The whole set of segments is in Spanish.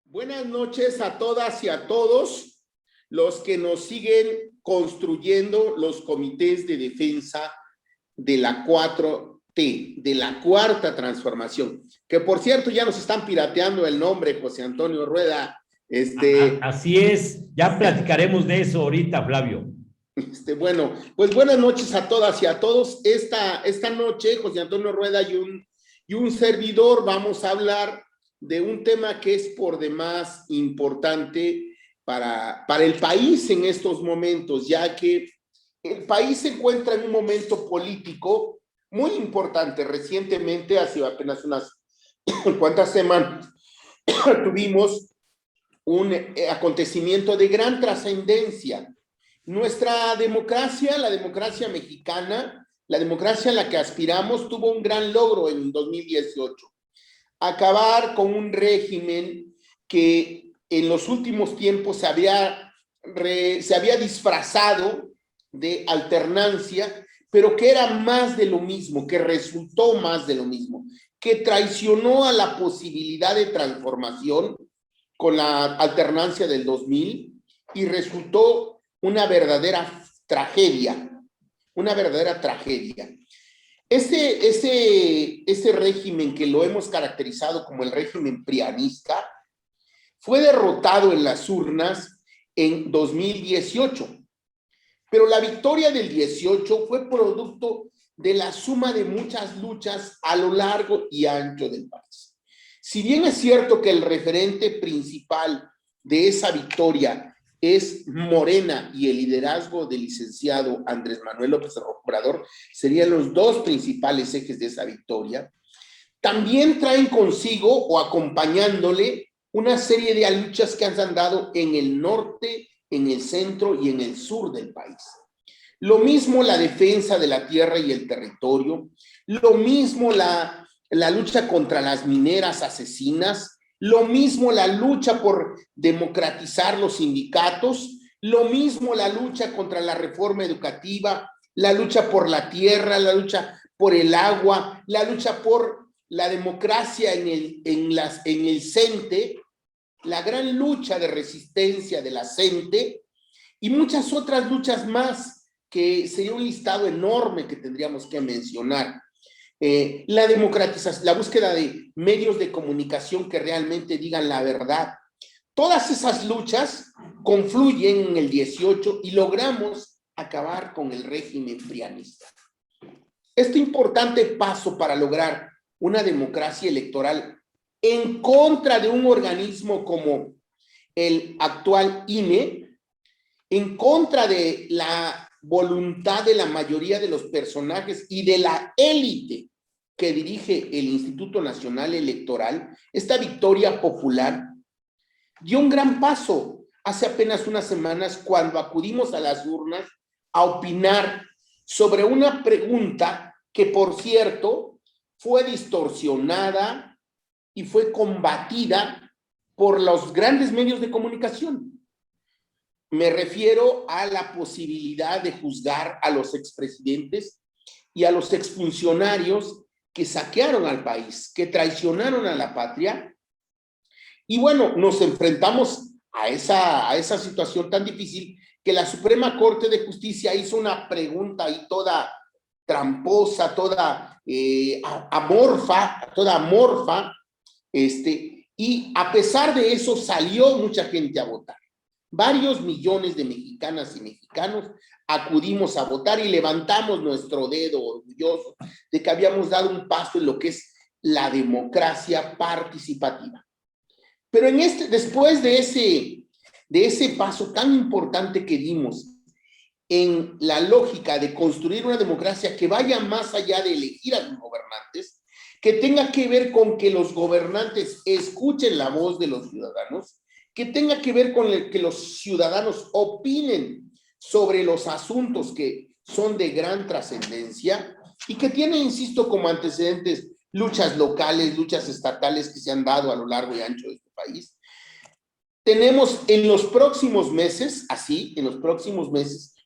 Buenas noches a todas y a todos los que nos siguen construyendo los comités de defensa de la 4T, de la Cuarta Transformación, que por cierto ya nos están pirateando el nombre, José Antonio Rueda. Así es, ya platicaremos de eso ahorita, Flavio. Bueno, pues buenas noches a todas y a todos. Esta noche, José Antonio Rueda y un servidor vamos a hablar de un tema que es por demás importante para el país en estos momentos, ya que el país se encuentra en un momento político muy importante. Recientemente, hace apenas unas cuantas semanas, tuvimos un acontecimiento de gran trascendencia. Nuestra democracia, la democracia mexicana, la democracia a la que aspiramos, tuvo un gran logro en 2018. Acabar con un régimen que en los últimos tiempos se había disfrazado de alternancia, pero que era más de lo mismo, que resultó más de lo mismo, que traicionó a la posibilidad de transformación con la alternancia del 2000 y resultó una verdadera tragedia, una verdadera tragedia. Ese régimen que lo hemos caracterizado como el régimen prianista fue derrotado en las urnas en 2018, pero la victoria del 18 fue producto de la suma de muchas luchas a lo largo y ancho del país. Si bien es cierto que el referente principal de esa victoria es Morena y el liderazgo del licenciado Andrés Manuel López Obrador, serían los dos principales ejes de esa victoria, también traen consigo o acompañándole una serie de luchas que han dado en el norte, en el centro y en el sur del país. Lo mismo la defensa de la tierra y el territorio, lo mismo la lucha contra las mineras asesinas, lo mismo la lucha por democratizar los sindicatos, lo mismo la lucha contra la reforma educativa, la lucha por la tierra, la lucha por el agua, la lucha por la democracia en el CENTE, la gran lucha de resistencia de la CENTE y muchas otras luchas más que sería un listado enorme que tendríamos que mencionar. La democratización, la búsqueda de medios de comunicación que realmente digan la verdad. Todas esas luchas confluyen en el 18 y logramos acabar con el régimen prianista. Este importante paso para lograr una democracia electoral en contra de un organismo como el actual INE, en contra de la voluntad de la mayoría de los personajes y de la élite que dirige el Instituto Nacional Electoral, esta victoria popular dio un gran paso hace apenas unas semanas cuando acudimos a las urnas a opinar sobre una pregunta que, por cierto, fue distorsionada y fue combatida por los grandes medios de comunicación. Me refiero a la posibilidad de juzgar a los expresidentes y a los exfuncionarios que saquearon al país, que traicionaron a la patria. Y bueno, nos enfrentamos a esa situación tan difícil que la Suprema Corte de Justicia hizo una pregunta ahí toda tramposa, toda amorfa, y a pesar de eso salió mucha gente a votar. Varios millones de mexicanas y mexicanos acudimos a votar y levantamos nuestro dedo orgullosos de que habíamos dado un paso en lo que es la democracia participativa. Pero después de ese paso tan importante que dimos en la lógica de construir una democracia que vaya más allá de elegir a sus gobernantes, que tenga que ver con que los gobernantes escuchen la voz de los ciudadanos, que tenga que ver con que los ciudadanos opinen sobre los asuntos que son de gran trascendencia y que tienen, insisto, como antecedentes luchas locales, luchas estatales que se han dado a lo largo y ancho de este país. Tenemos en los próximos meses,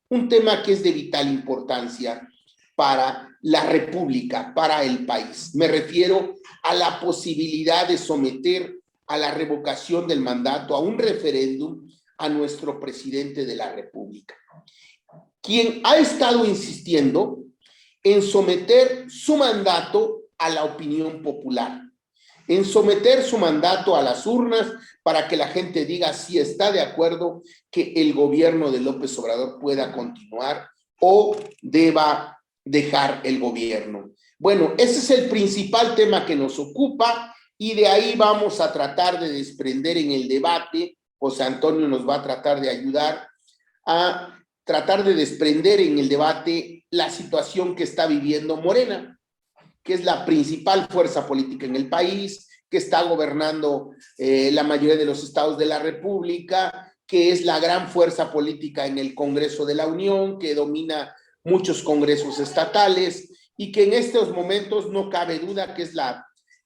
un tema que es de vital importancia para la República, para el país. Me refiero a la posibilidad de someter a la revocación del mandato, a un referéndum, a nuestro presidente de la República, quien ha estado insistiendo en someter su mandato a la opinión popular, en someter su mandato a las urnas para que la gente diga si está de acuerdo que el gobierno de López Obrador pueda continuar o deba dejar el gobierno. Bueno, ese es el principal tema que nos ocupa y de ahí vamos a tratar de desprender en el debate. José Antonio nos va a tratar de ayudar a tratar de desprender en el debate la situación que está viviendo Morena, que es la principal fuerza política en el país, que está gobernando la mayoría de los estados de la República, que es la gran fuerza política en el Congreso de la Unión, que domina muchos congresos estatales y que en estos momentos no cabe duda que es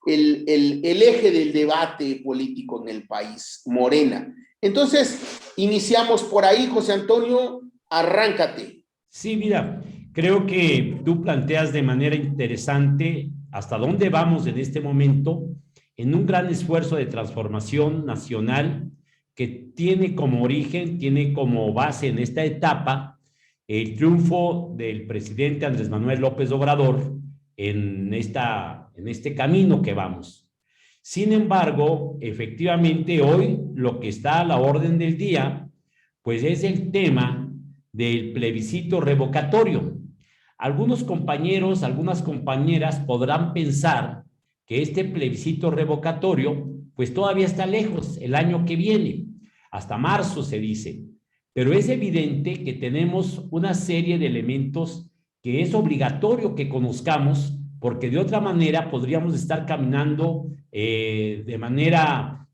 el eje del debate político en el país, Morena. Entonces, iniciamos por ahí, José Antonio, arráncate. Sí, mira, creo que tú planteas de manera interesante hasta dónde vamos en este momento en un gran esfuerzo de transformación nacional que tiene como origen, tiene como base en esta etapa el triunfo del presidente Andrés Manuel López Obrador en este camino que vamos. Sin embargo, efectivamente, hoy lo que está a la orden del día, pues es el tema del plebiscito revocatorio. Algunos compañeros, algunas compañeras podrán pensar que este plebiscito revocatorio, pues todavía está lejos, el año que viene, hasta marzo se dice, pero es evidente que tenemos una serie de elementos que es obligatorio que conozcamos, porque de otra manera podríamos estar caminando de manera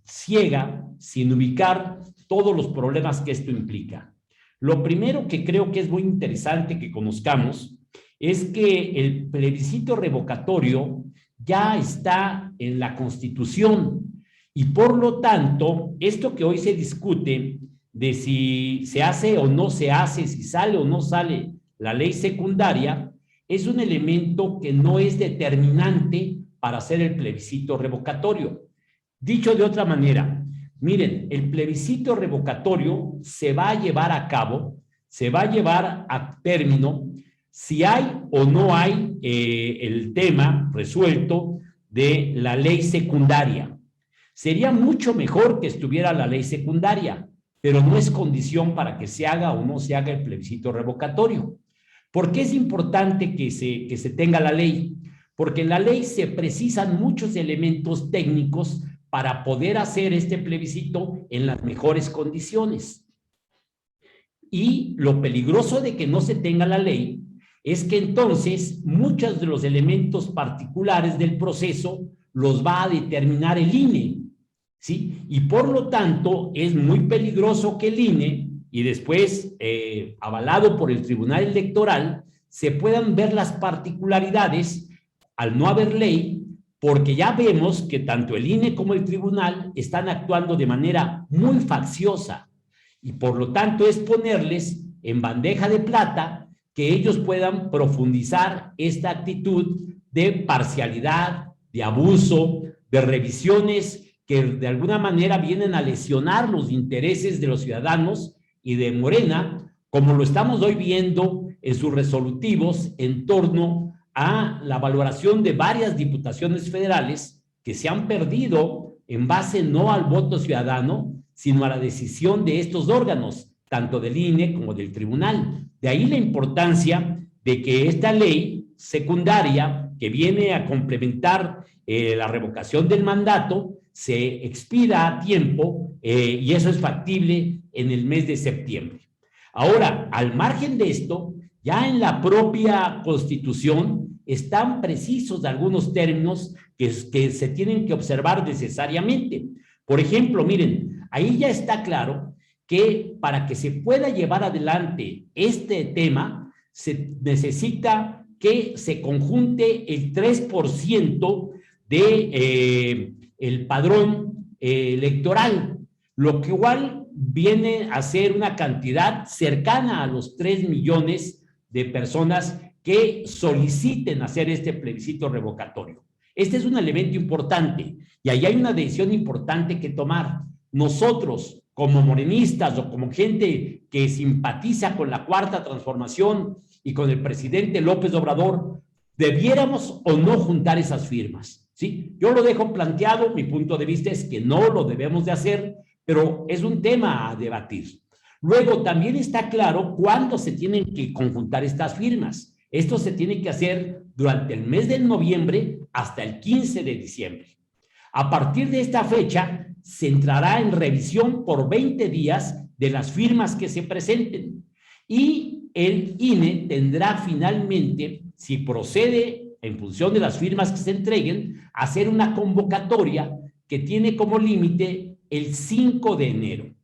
ciega, sin ubicar todos los problemas que esto implica. Lo primero que creo que es muy interesante que conozcamos es que el plebiscito revocatorio ya está en la Constitución y por lo tanto, esto que hoy se discute de si se hace o no se hace, si sale o no sale la ley secundaria, es un elemento que no es determinante para hacer el plebiscito revocatorio. Dicho de otra manera, miren, el plebiscito revocatorio se va a llevar a cabo, se va a llevar a término si hay o no hay el tema resuelto de la ley secundaria. Sería mucho mejor que estuviera la ley secundaria, pero no es condición para que se haga o no se haga el plebiscito revocatorio. ¿Por qué es importante que se tenga la ley? Porque en la ley se precisan muchos elementos técnicos para poder hacer este plebiscito en las mejores condiciones. Y lo peligroso de que no se tenga la ley es que entonces muchos de los elementos particulares del proceso los va a determinar el INE, ¿sí? Y por lo tanto es muy peligroso que el INE y después avalado por el Tribunal Electoral se puedan ver las particularidades al no haber ley, porque ya vemos que tanto el INE como el tribunal están actuando de manera muy facciosa y por lo tanto es ponerles en bandeja de plata que ellos puedan profundizar esta actitud de parcialidad, de abuso, de revisiones que de alguna manera vienen a lesionar los intereses de los ciudadanos y de Morena, como lo estamos hoy viendo en sus resolutivos en torno a la valoración de varias diputaciones federales que se han perdido en base no al voto ciudadano, sino a la decisión de estos órganos, tanto del INE como del tribunal. De ahí la importancia de que esta ley secundaria que viene a complementar la revocación del mandato se expida a tiempo y eso es factible en el mes de septiembre. Ahora, al margen de esto, ya en la propia Constitución están precisos algunos términos que se tienen que observar necesariamente. Por ejemplo, miren, ahí ya está claro que para que se pueda llevar adelante este tema, se necesita que se conjunte el 3% de el padrón electoral, lo que igual viene a ser una cantidad cercana a los 3 millones de personas que soliciten hacer este plebiscito revocatorio. Este es un elemento importante y ahí hay una decisión importante que tomar. Nosotros, como morenistas o como gente que simpatiza con la Cuarta Transformación y con el presidente López Obrador, debiéramos o no juntar esas firmas, ¿sí? Yo lo dejo planteado, mi punto de vista es que no lo debemos de hacer, pero es un tema a debatir. Luego, también está claro cuándo se tienen que conjuntar estas firmas. Esto se tiene que hacer durante el mes de noviembre hasta el 15 de diciembre. A partir de esta fecha, se entrará en revisión por 20 días de las firmas que se presenten y el INE tendrá finalmente, si procede en función de las firmas que se entreguen, hacer una convocatoria que tiene como límite el 5 de enero.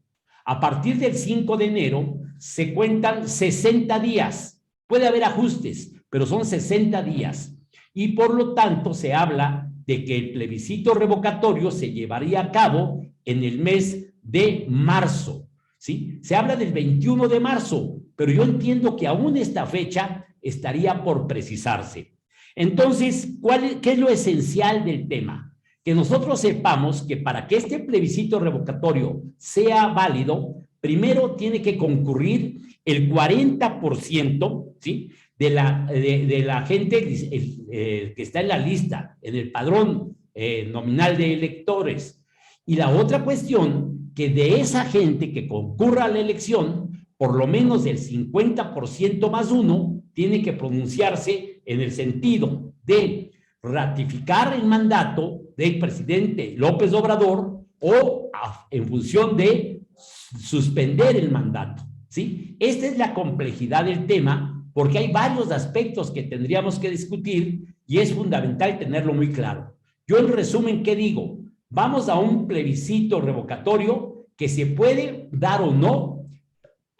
A partir del 5 de enero se cuentan 60 días. Puede haber ajustes, pero son 60 días. Y por lo tanto se habla de que el plebiscito revocatorio se llevaría a cabo en el mes de marzo, ¿sí? Se habla del 21 de marzo, pero yo entiendo que aún esta fecha estaría por precisarse. Entonces, ¿qué es lo esencial del tema? Que nosotros sepamos que para que este plebiscito revocatorio sea válido, primero tiene que concurrir el 40%, ¿sí?, de la gente que está en la lista, en el padrón nominal de electores. Y la otra cuestión, que de esa gente que concurra a la elección, por lo menos el 50% más uno tiene que pronunciarse en el sentido de ratificar el mandato del presidente López Obrador o en función de suspender el mandato, ¿sí? Esta es la complejidad del tema, porque hay varios aspectos que tendríamos que discutir y es fundamental tenerlo muy claro. Yo en resumen, ¿qué digo? Vamos a un plebiscito revocatorio que se puede dar o no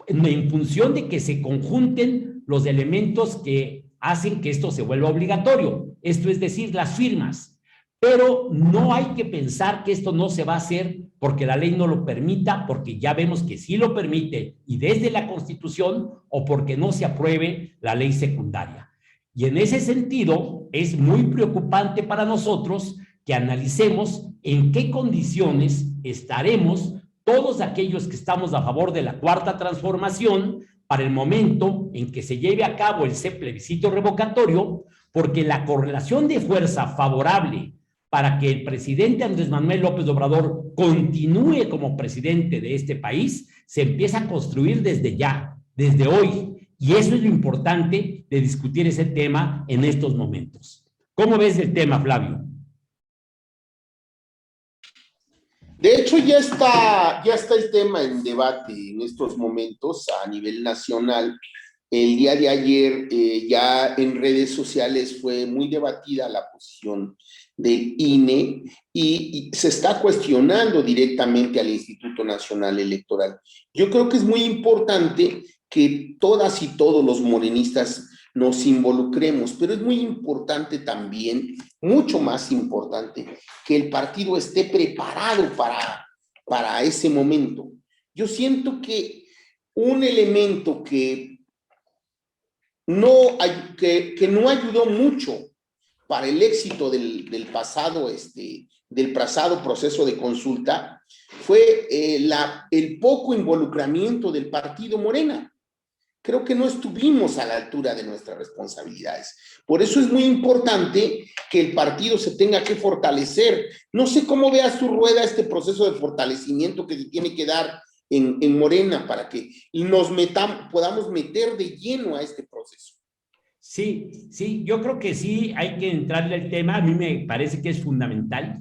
en función de que se conjunten los elementos que hacen que esto se vuelva obligatorio. Esto es decir, las firmas. Pero no hay que pensar que esto no se va a hacer porque la ley no lo permita, porque ya vemos que sí lo permite y desde la Constitución, o porque no se apruebe la ley secundaria. Y en ese sentido es muy preocupante para nosotros que analicemos en qué condiciones estaremos todos aquellos que estamos a favor de la Cuarta Transformación para el momento en que se lleve a cabo ese plebiscito revocatorio, porque la correlación de fuerza favorable para que el presidente Andrés Manuel López Obrador continúe como presidente de este país se empieza a construir desde ya, desde hoy. Y eso es lo importante de discutir ese tema en estos momentos. ¿Cómo ves el tema, Flavio? De hecho, ya está el tema en debate en estos momentos a nivel nacional. El día de ayer ya en redes sociales fue muy debatida la posición del INE y se está cuestionando directamente al Instituto Nacional Electoral. Yo creo que es muy importante que todas y todos los morenistas nos involucremos, pero es muy importante también, mucho más importante, que el partido esté preparado para ese momento. Yo siento que un elemento que no ayudó mucho para el éxito del pasado proceso de consulta fue el poco involucramiento del partido Morena. Creo que no estuvimos a la altura de nuestras responsabilidades. Por eso es muy importante que el partido se tenga que fortalecer. No sé cómo veas tu Rueda este proceso de fortalecimiento que se tiene que dar en Morena para que podamos meter de lleno a este proceso. Sí, yo creo que sí hay que entrarle al tema. A mí me parece que es fundamental.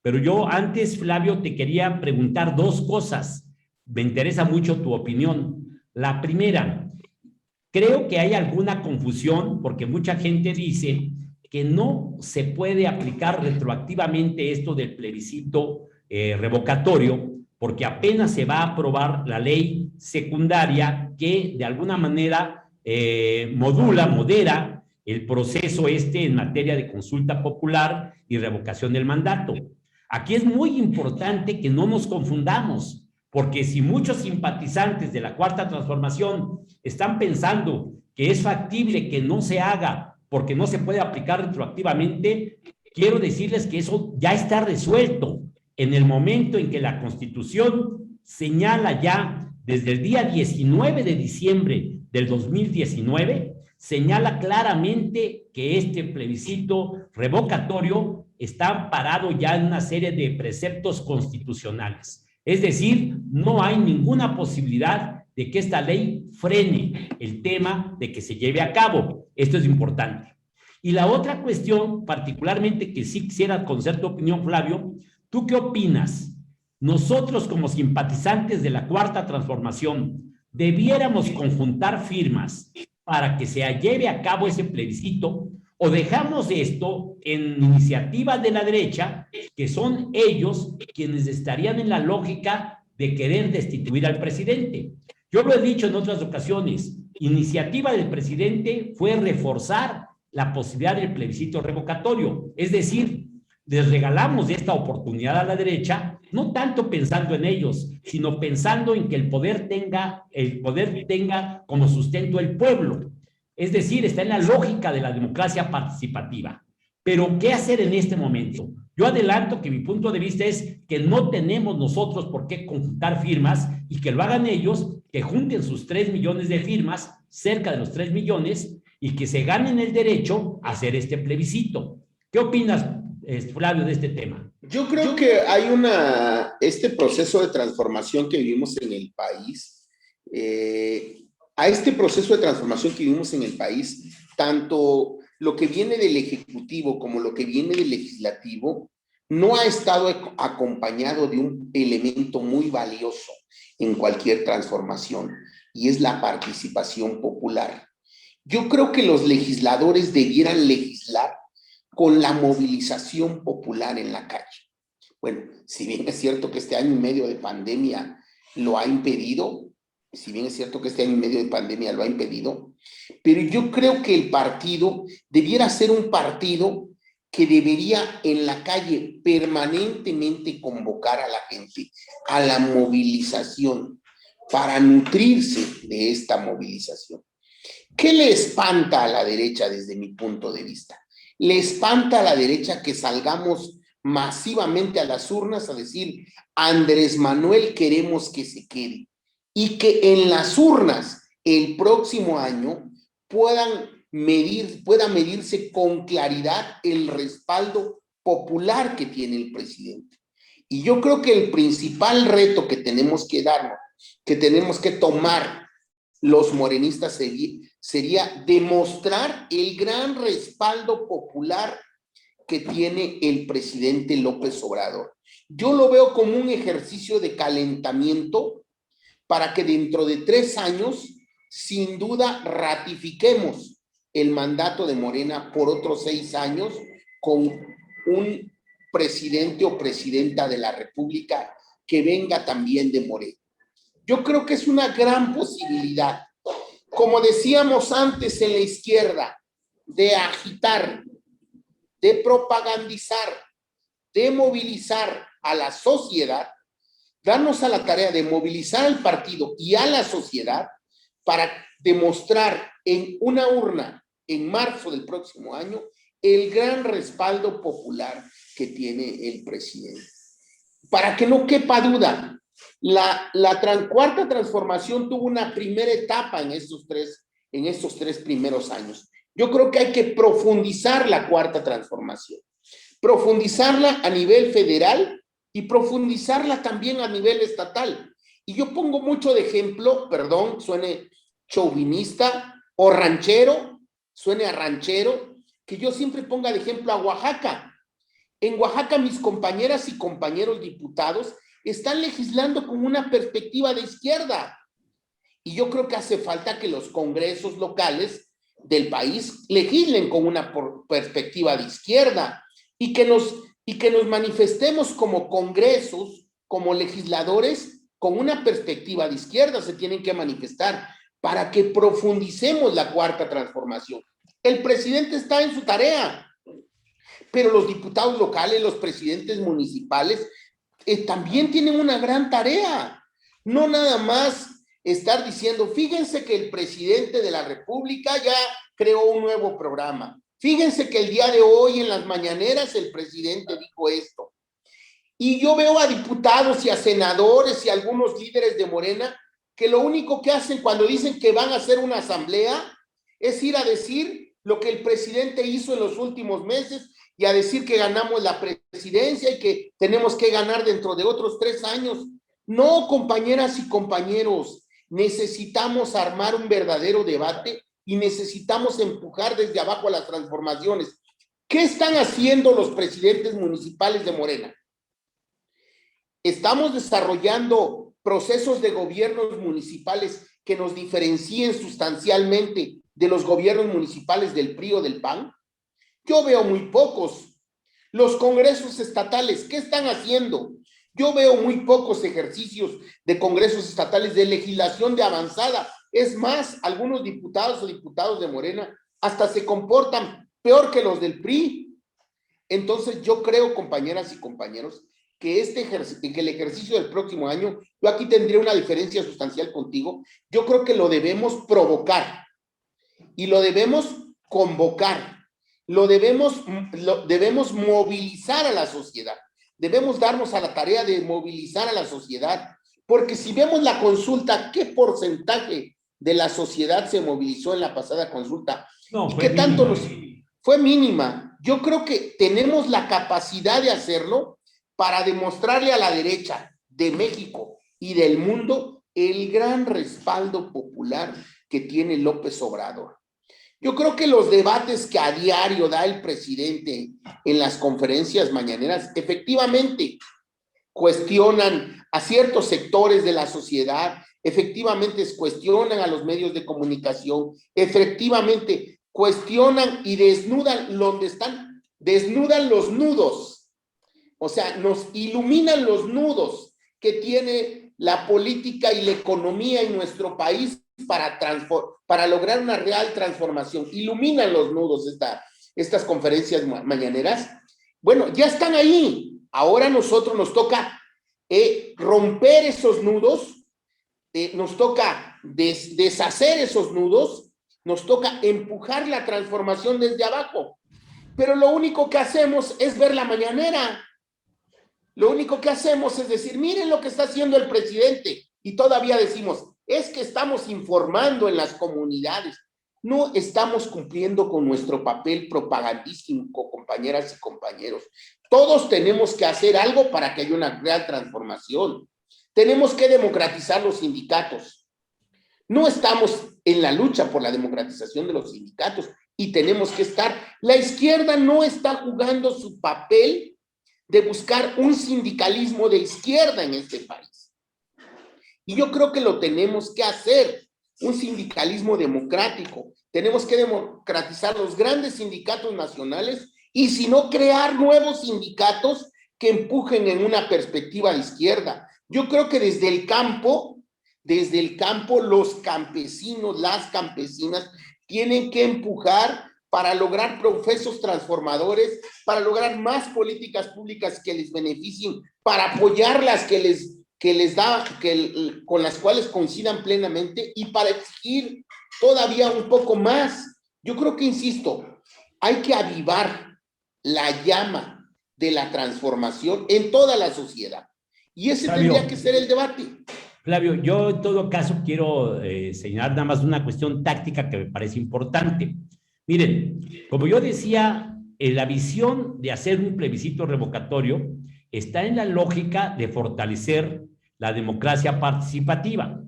Pero yo antes, Flavio, te quería preguntar dos cosas. Me interesa mucho tu opinión. La primera, creo que hay alguna confusión porque mucha gente dice que no se puede aplicar retroactivamente esto del plebiscito revocatorio porque apenas se va a aprobar la ley secundaria que de alguna manera modera el proceso en materia de consulta popular y revocación del mandato. Aquí es muy importante que no nos confundamos, porque si muchos simpatizantes de la Cuarta Transformación están pensando que es factible que no se haga porque no se puede aplicar retroactivamente, quiero decirles que eso ya está resuelto en el momento en que la Constitución señala ya desde el día 19 de diciembre del 2019, señala claramente que este plebiscito revocatorio está amparado ya en una serie de preceptos constitucionales. Es decir, no hay ninguna posibilidad de que esta ley frene el tema de que se lleve a cabo. Esto es importante. Y la otra cuestión, particularmente que sí quisiera conocer tu opinión, Flavio, ¿tú qué opinas? Nosotros como simpatizantes de la Cuarta Transformación, ¿debiéramos conjuntar firmas para que se lleve a cabo ese plebiscito o dejamos esto en iniciativa de la derecha, que son ellos quienes estarían en la lógica de querer destituir al presidente? Yo lo he dicho en otras ocasiones, iniciativa del presidente fue reforzar la posibilidad del plebiscito revocatorio, es decir, les regalamos esta oportunidad a la derecha, no tanto pensando en ellos, sino pensando en que el poder tenga como sustento el pueblo. Es decir, está en la lógica de la democracia participativa. Pero, ¿qué hacer en este momento? Yo adelanto que mi punto de vista es que no tenemos nosotros por qué conjuntar firmas y que lo hagan ellos, que junten sus 3 millones de firmas, cerca de los 3 millones, y que se ganen el derecho a hacer este plebiscito. ¿Qué opinas, Flavio, de este tema? Yo creo que hay este proceso de transformación que vivimos en el país, a este proceso de transformación que vivimos en el país, tanto lo que viene del Ejecutivo como lo que viene del Legislativo, no ha estado acompañado de un elemento muy valioso en cualquier transformación, y es la participación popular. Yo creo que los legisladores debieran legislar con la movilización popular en la calle. Bueno, si bien es cierto que este año y medio de pandemia lo ha impedido, pero yo creo que el partido debiera ser un partido que debería en la calle permanentemente convocar a la gente a la movilización para nutrirse de esta movilización. ¿Qué le espanta a la derecha desde mi punto de vista? Le espanta a la derecha que salgamos masivamente a las urnas a decir: Andrés Manuel queremos que se quede, y que en las urnas el próximo año pueda medirse con claridad el respaldo popular que tiene el presidente. Y yo creo que el principal reto que tenemos que darnos, que tenemos que tomar los morenistas, sería demostrar el gran respaldo popular que tiene el presidente López Obrador. Yo lo veo como un ejercicio de calentamiento para que dentro de 3 años, sin duda, ratifiquemos el mandato de Morena por otros 6 años con un presidente o presidenta de la República que venga también de Morena. Yo creo que es una gran posibilidad, como decíamos antes en la izquierda, de agitar, de propagandizar, de movilizar a la sociedad, darnos a la tarea de movilizar al partido y a la sociedad para demostrar en una urna en marzo del próximo año el gran respaldo popular que tiene el presidente. Para que no quepa duda, la cuarta transformación tuvo una primera etapa en estos tres primeros años. Yo creo que hay que profundizar la cuarta transformación, profundizarla a nivel federal y profundizarla también a nivel estatal. Y yo pongo mucho de ejemplo, perdón, suene chauvinista o ranchero, suene a ranchero, que yo siempre ponga de ejemplo a Oaxaca. En Oaxaca mis compañeras y compañeros diputados están legislando con una perspectiva de izquierda Y yo creo que hace falta que los congresos locales del país legislen con una perspectiva de izquierda y que nos manifestemos como congresos, como legisladores, con una perspectiva de izquierda. Se tienen que manifestar para que profundicemos la cuarta transformación. El presidente está en su tarea, pero los diputados locales, los presidentes municipales, también tienen una gran tarea. No nada más estar diciendo, fíjense que el presidente de la República ya creó un nuevo programa. Fíjense que el día de hoy en las mañaneras el presidente dijo esto. Y yo veo a diputados y a senadores y a algunos líderes de Morena que lo único que hacen cuando dicen que van a hacer una asamblea es ir a decir lo que el presidente hizo en los últimos meses y a decir que ganamos la presidencia y que tenemos que ganar dentro de otros 3 años. No, compañeras y compañeros, necesitamos armar un verdadero debate y necesitamos empujar desde abajo a las transformaciones. ¿Qué están haciendo los presidentes municipales de Morena? Estamos desarrollando procesos de gobiernos municipales que nos diferencien sustancialmente de los gobiernos municipales del PRI o del PAN. Yo veo muy pocos. Los congresos estatales, ¿qué están haciendo? Yo veo muy pocos ejercicios de congresos estatales de legislación de avanzada. Es más, algunos diputados o diputados de Morena hasta se comportan peor que los del PRI. Entonces yo creo, compañeras y compañeros, que el ejercicio del próximo año, yo aquí tendría una diferencia sustancial contigo, yo creo que lo debemos provocar y lo debemos convocar, debemos movilizar a la sociedad, debemos darnos a la tarea de movilizar a la sociedad, porque si vemos la consulta, ¿qué porcentaje de la sociedad se movilizó en la pasada consulta? No, ¿Y qué tanto fue mínima? Yo creo que tenemos la capacidad de hacerlo para demostrarle a la derecha de México y del mundo el gran respaldo popular que tiene López Obrador. Yo creo que los debates que a diario da el presidente en las conferencias mañaneras efectivamente cuestionan a ciertos sectores de la sociedad, efectivamente cuestionan a los medios de comunicación, efectivamente cuestionan y desnudan desnudan los nudos. O sea, nos iluminan los nudos que tiene la política y la economía en nuestro país para lograr una real transformación. Iluminan los nudos estas conferencias mañaneras. Bueno, ya están ahí. Ahora a nosotros nos toca romper esos nudos, nos toca deshacer esos nudos, nos toca empujar la transformación desde abajo. Pero lo único que hacemos es ver la mañanera. Lo único que hacemos es decir, miren lo que está haciendo el presidente. Y todavía decimos, es que estamos informando en las comunidades. No estamos cumpliendo con nuestro papel propagandístico, compañeras y compañeros. Todos tenemos que hacer algo para que haya una real transformación. Tenemos que democratizar los sindicatos. No estamos en la lucha por la democratización de los sindicatos y tenemos que estar. La izquierda no está jugando su papel de buscar un sindicalismo de izquierda en este país. Y yo creo que lo tenemos que hacer, un sindicalismo democrático. Tenemos que democratizar los grandes sindicatos nacionales y si no, crear nuevos sindicatos que empujen en una perspectiva de izquierda. Yo creo que desde el campo, los campesinos, las campesinas, tienen que empujar para lograr procesos transformadores, para lograr más políticas públicas que les beneficien, para apoyarlas con las cuales coincidan plenamente y para exigir todavía un poco más. Yo creo que, insisto, hay que avivar la llama de la transformación en toda la sociedad. Y ese tendría que ser el debate. Flavio, yo en todo caso quiero señalar nada más una cuestión táctica que me parece importante. Miren, como yo decía, la visión de hacer un plebiscito revocatorio está en la lógica de fortalecer la democracia participativa.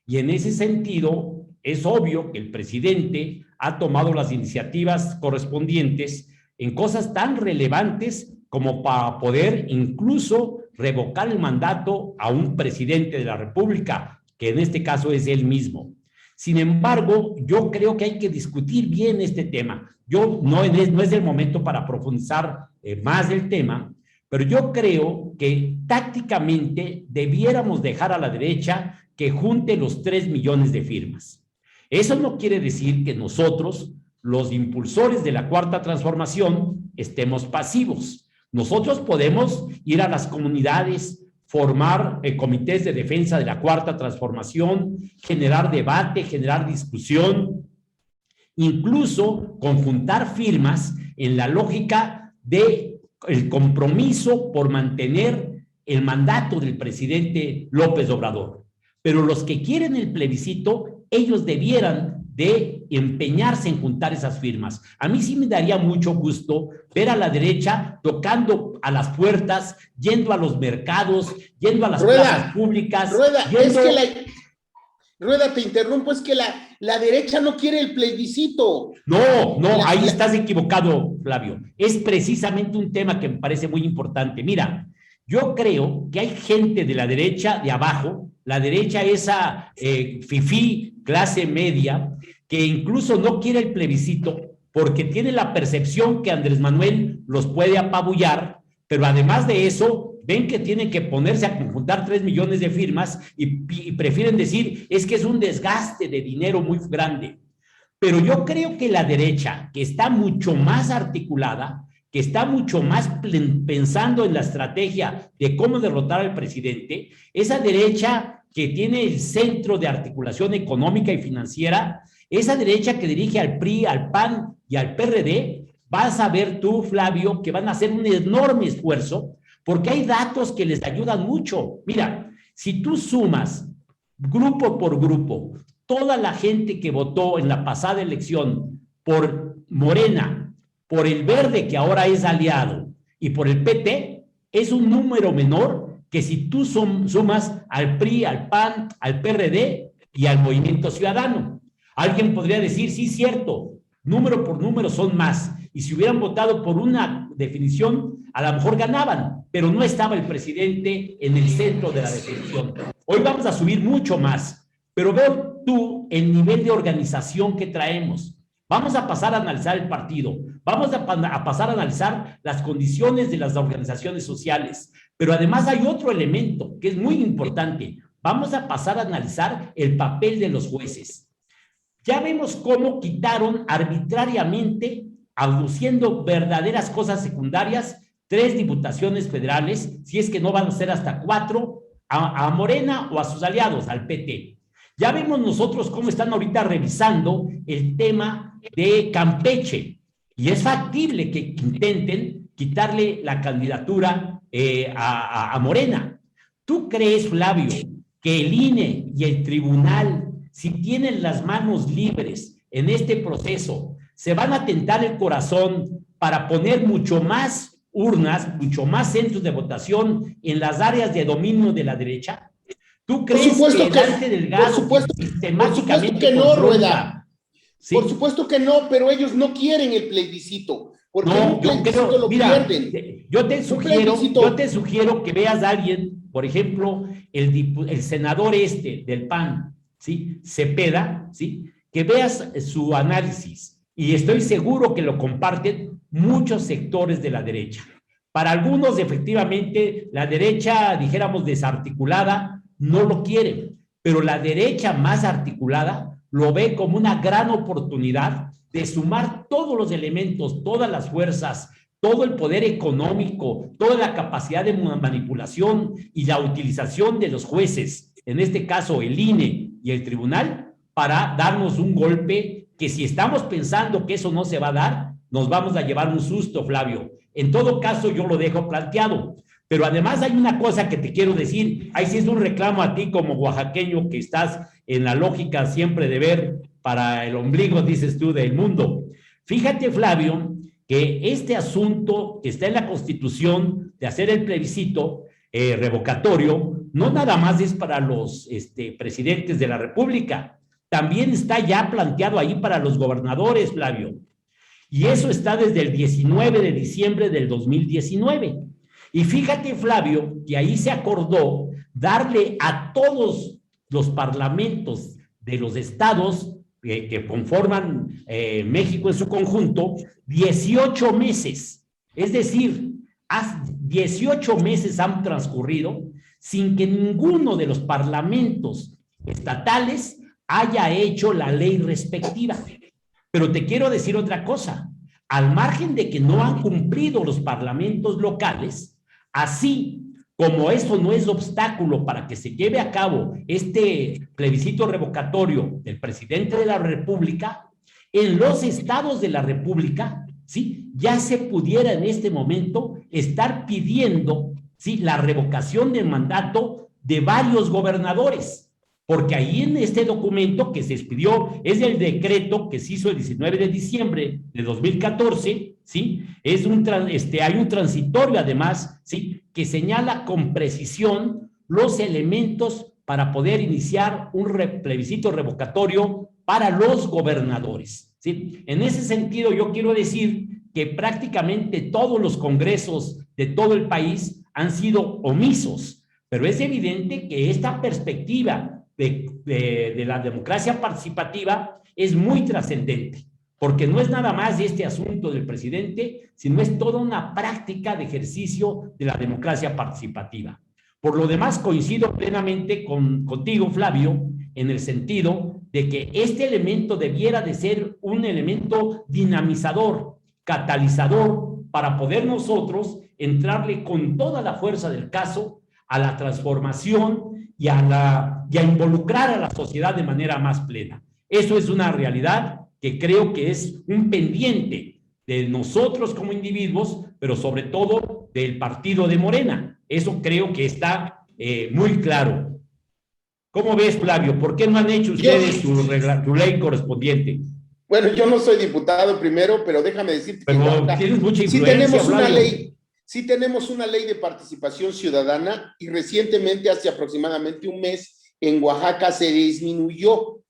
Y en ese sentido, es obvio que el presidente ha tomado las iniciativas correspondientes en cosas tan relevantes como para poder incluso revocar el mandato a un presidente de la República, que en este caso es él mismo. Sin embargo, yo creo que hay que discutir bien este tema. No es el momento para profundizar más del tema, pero yo creo que tácticamente debiéramos dejar a la derecha que junte los 3 millones de firmas. Eso no quiere decir que nosotros, los impulsores de la Cuarta Transformación, estemos pasivos. Nosotros podemos ir a las comunidades, formar comités de defensa de la Cuarta Transformación, generar debate, generar discusión, incluso conjuntar firmas en la lógica del compromiso por mantener el mandato del presidente López Obrador. Pero los que quieren el plebiscito, ellos debieran de empeñarse en juntar esas firmas. A mí sí me daría mucho gusto ver a la derecha tocando a las puertas, yendo a los mercados, yendo a las plazas públicas. Rueda, te interrumpo, es que la derecha no quiere el plebiscito. No, ahí estás equivocado, Flavio. Es precisamente un tema que me parece muy importante. Mira, yo creo que hay gente de la derecha de abajo, la derecha esa fifí, clase media, que incluso no quiere el plebiscito porque tiene la percepción que Andrés Manuel los puede apabullar, pero además de eso, ven que tienen que ponerse a conjuntar 3 millones de firmas y prefieren decir, es que es un desgaste de dinero muy grande. Pero yo creo que la derecha, que está mucho más articulada, que está mucho más pensando en la estrategia de cómo derrotar al presidente, esa derecha que tiene el centro de articulación económica y financiera, esa derecha que dirige al PRI, al PAN y al PRD, vas a ver tú, Flavio, que van a hacer un enorme esfuerzo, porque hay datos que les ayudan mucho. Mira, si tú sumas grupo por grupo, toda la gente que votó en la pasada elección por Morena, por el Verde, que ahora es aliado, y por el PT, es un número menor que si tú sumas al PRI, al PAN, al PRD y al Movimiento Ciudadano. Alguien podría decir, sí, cierto, número por número son más, y si hubieran votado por una definición, a lo mejor ganaban, pero no estaba el presidente en el centro de la definición. Hoy vamos a subir mucho más, pero veo tú el nivel de organización que traemos. Vamos a pasar a analizar el partido, vamos a pasar a analizar las condiciones de las organizaciones sociales, pero además hay otro elemento que es muy importante. Vamos a pasar a analizar el papel de los jueces. Ya vemos cómo quitaron arbitrariamente, aduciendo verdaderas cosas secundarias, 3 diputaciones federales, si es que no van a ser hasta 4, a Morena o a sus aliados, al PT. Ya vemos nosotros cómo están ahorita revisando el tema de Campeche, y es factible que intenten quitarle la candidatura a Morena. ¿Tú crees, Flavio, que el INE y el tribunal, si tienen las manos libres en este proceso, se van a tentar el corazón para poner mucho más urnas, mucho más centros de votación en las áreas de dominio de la derecha? ¿Tú crees que Dante Delgado sistemáticamente que no, Rueda? ¿Sí? Por supuesto que no, pero ellos no quieren el plebiscito. Porque no, yo creo, mira, yo te sugiero que veas a alguien, por ejemplo, el senador del PAN, ¿sí? Cepeda, ¿sí? Que veas su análisis, y estoy seguro que lo comparten muchos sectores de la derecha. Para algunos, efectivamente, la derecha, dijéramos, desarticulada, no lo quiere, pero la derecha más articulada lo ve como una gran oportunidad de sumar todos los elementos, todas las fuerzas, todo el poder económico, toda la capacidad de manipulación y la utilización de los jueces, en este caso el INE y el tribunal, para darnos un golpe que, si estamos pensando que eso no se va a dar, nos vamos a llevar un susto, Flavio. En todo caso, yo lo dejo planteado. Pero además hay una cosa que te quiero decir, ahí sí es un reclamo a ti como oaxaqueño, que estás en la lógica siempre de ver para el ombligo, dices tú, del mundo. Fíjate, Flavio, que este asunto que está en la Constitución de hacer el plebiscito revocatorio, no nada más es para los presidentes de la República, también está ya planteado ahí para los gobernadores, Flavio. Y eso está desde el 19 de diciembre del 2019. Y fíjate, Flavio, que ahí se acordó darle a todos los parlamentos de los estados que conforman México en su conjunto, 18 meses. Es decir, 18 meses han transcurrido sin que ninguno de los parlamentos estatales haya hecho la ley respectiva. Pero te quiero decir otra cosa. Al margen de que no han cumplido los parlamentos locales, así como eso no es obstáculo para que se lleve a cabo este plebiscito revocatorio del presidente de la República, en los estados de la República, ¿sí?, ya se pudiera en este momento estar pidiendo, ¿sí?, la revocación del mandato de varios gobernadores. Porque ahí en este documento que se expidió, es el decreto que se hizo el 19 de diciembre de 2014, ¿sí? Hay un transitorio además, ¿sí?, que señala con precisión los elementos para poder iniciar un plebiscito revocatorio para los gobernadores, ¿sí? En ese sentido, yo quiero decir que prácticamente todos los congresos de todo el país han sido omisos, pero es evidente que esta perspectiva de la democracia participativa es muy trascendente, porque no es nada más este asunto del presidente, sino es toda una práctica de ejercicio de la democracia participativa. Por lo demás, coincido plenamente contigo, Flavio, en el sentido de que este elemento debiera de ser un elemento dinamizador, catalizador, para poder nosotros entrarle con toda la fuerza del caso a la transformación y a involucrar a la sociedad de manera más plena. Eso es una realidad que creo que es un pendiente de nosotros como individuos, pero sobre todo del partido de Morena. Eso creo que está muy claro. ¿Cómo ves, Flavio? ¿Por qué no han hecho ustedes su ley correspondiente? Bueno, yo no soy diputado primero, pero déjame decirte que tienes mucha influencia, sí tenemos una ley de participación ciudadana y recientemente, hace aproximadamente un mes, en Oaxaca se disminuyó.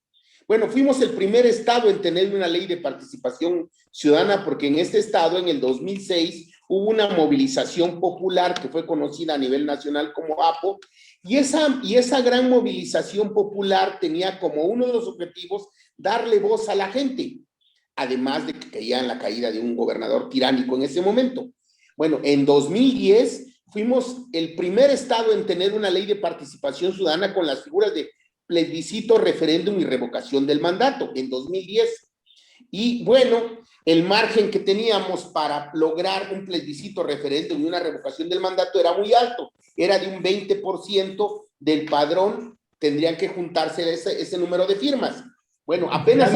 Bueno, fuimos el primer estado en tener una ley de participación ciudadana porque en este estado, en el 2006, hubo una movilización popular que fue conocida a nivel nacional como APO, y esa gran movilización popular tenía como uno de los objetivos darle voz a la gente, además de que caía en la caída de un gobernador tiránico en ese momento. Bueno, en 2010 fuimos el primer estado en tener una ley de participación ciudadana con las figuras de plebiscito, referéndum y revocación del mandato, en 2010. Y bueno, el margen que teníamos para lograr un plebiscito, referéndum y una revocación del mandato era muy alto, era de un 20% del padrón, tendrían que juntarse ese número de firmas. Bueno, apenas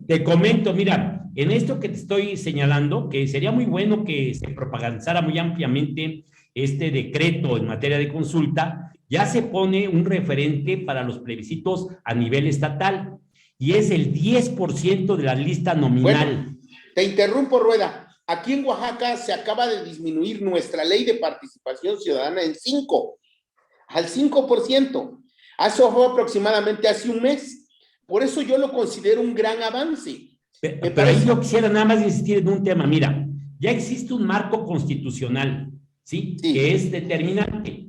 te comento, mira, en esto que te estoy señalando, que sería muy bueno que se propagandizara muy ampliamente este decreto en materia de consulta, ya se pone un referente para los plebiscitos a nivel estatal, y es el 10% de la lista nominal. Bueno, te interrumpo, Rueda. Aquí en Oaxaca se acaba de disminuir nuestra ley de participación ciudadana al 5%. Eso fue aproximadamente hace un mes. Por eso yo lo considero un gran avance. Pero ahí yo quisiera nada más insistir en un tema. Mira, ya existe un marco constitucional, ¿sí? Que es determinante.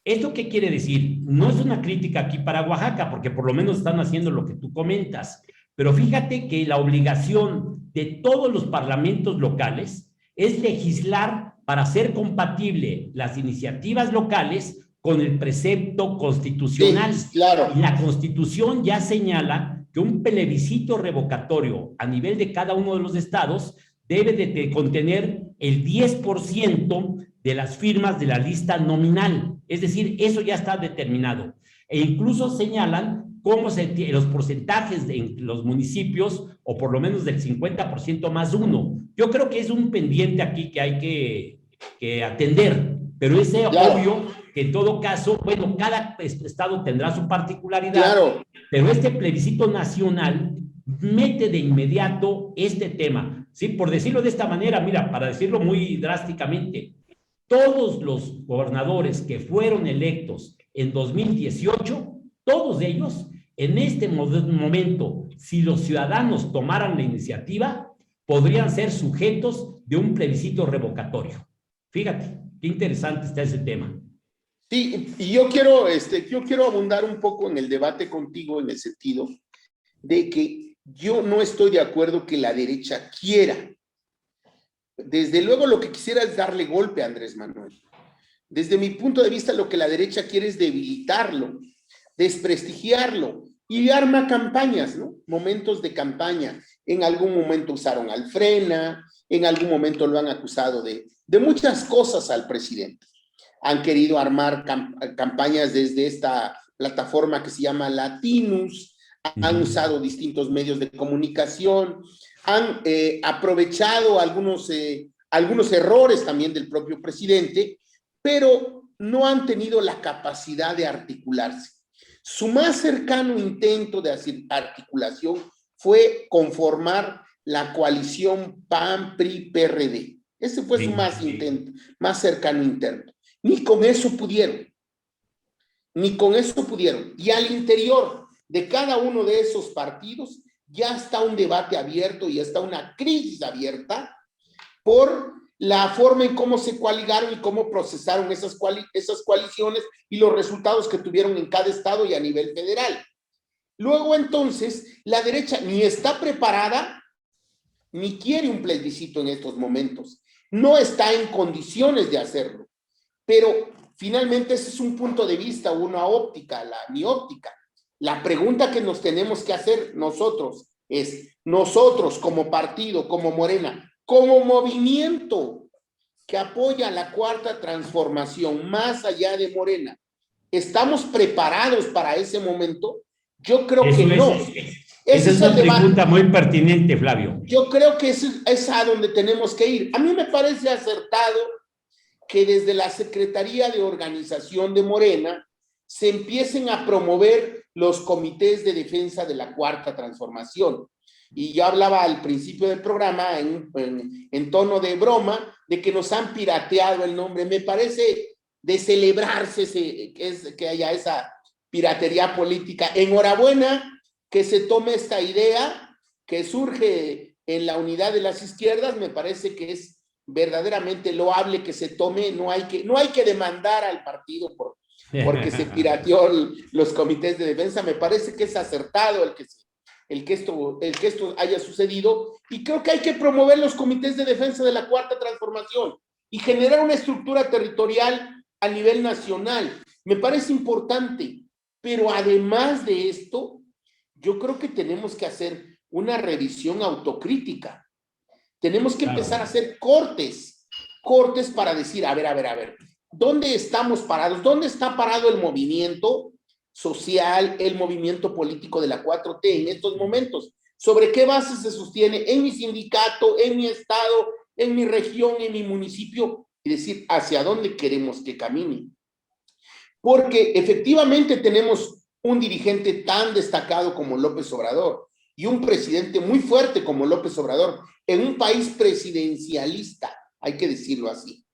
¿Esto qué quiere decir? No es una crítica aquí para Oaxaca, porque por lo menos están haciendo lo que tú comentas. Pero fíjate que la obligación de todos los parlamentos locales es legislar para hacer compatible las iniciativas locales con el precepto constitucional. Sí, claro. Y la Constitución ya señala que un plebiscito revocatorio a nivel de cada uno de los estados debe de contener el 10% de las firmas de la lista nominal. Es decir, eso ya está determinado. E incluso señalan cómo los porcentajes en los municipios, o por lo menos del 50% más uno. Yo creo que es un pendiente aquí que hay que atender, pero es obvio que en todo caso, bueno, cada estado tendrá su particularidad, pero este plebiscito nacional mete de inmediato este tema, ¿sí? Por decirlo de esta manera, mira, para decirlo muy drásticamente, todos los gobernadores que fueron electos en 2018, todos ellos, en este momento, si los ciudadanos tomaran la iniciativa, podrían ser sujetos de un plebiscito revocatorio. Fíjate, qué interesante está ese tema. Sí, y yo quiero abundar un poco en el debate contigo en el sentido de que yo no estoy de acuerdo que la derecha quiera. Desde luego lo que quisiera es darle golpe a Andrés Manuel. Desde mi punto de vista, lo que la derecha quiere es debilitarlo, desprestigiarlo y arma campañas, ¿no? Momentos de campaña. En algún momento usaron al Frena, en algún momento lo han acusado de muchas cosas al presidente. Han querido armar campañas desde esta plataforma que se llama Latinus, han usado distintos medios de comunicación, han aprovechado algunos errores también del propio presidente, pero no han tenido la capacidad de articularse. Su más cercano intento de articulación fue conformar la coalición PAN-PRI-PRD. Ese fue su más intento, más cercano intento. Ni con eso pudieron. Ni con eso pudieron. Y al interior de cada uno de esos partidos ya está un debate abierto y está una crisis abierta por la forma en cómo se coaligaron y cómo procesaron esas coaliciones y los resultados que tuvieron en cada estado y a nivel federal. Luego, entonces, la derecha ni está preparada ni quiere un plebiscito en estos momentos. No está en condiciones de hacerlo. Pero finalmente ese es un punto de vista, una óptica, mi óptica. La pregunta que nos tenemos que hacer nosotros es, nosotros como partido, como Morena, como movimiento que apoya la cuarta transformación más allá de Morena, ¿estamos preparados para ese momento? Yo creo que no. Esa es una pregunta muy pertinente, Flavio. Yo creo que es a donde tenemos que ir. A mí me parece acertado que desde la Secretaría de Organización de Morena se empiecen a promover los comités de defensa de la Cuarta Transformación. Y yo hablaba al principio del programa en tono de broma de que nos han pirateado el nombre. Me parece de celebrarse que haya esa piratería política. Enhorabuena que se tome esta idea que surge en la unidad de las izquierdas. Me parece que es verdaderamente loable que se tome. No hay que demandar al partido porque se pirateó los comités de defensa. Me parece que es acertado el que esto haya sucedido, y creo que hay que promover los comités de defensa de la Cuarta Transformación y generar una estructura territorial a nivel nacional. Me parece importante, pero además de esto, yo creo que tenemos que hacer una revisión autocrítica. Tenemos que empezar a hacer cortes para decir, a ver, ¿dónde estamos parados? ¿Dónde está parado el movimiento social, el movimiento político de la 4T en estos momentos? ¿Sobre qué base se sostiene en mi sindicato, en mi estado, en mi región, en mi municipio? Y decir, ¿hacia dónde queremos que camine? Porque efectivamente tenemos un dirigente tan destacado como López Obrador y un presidente muy fuerte como López Obrador en un país presidencialista, hay que decirlo así,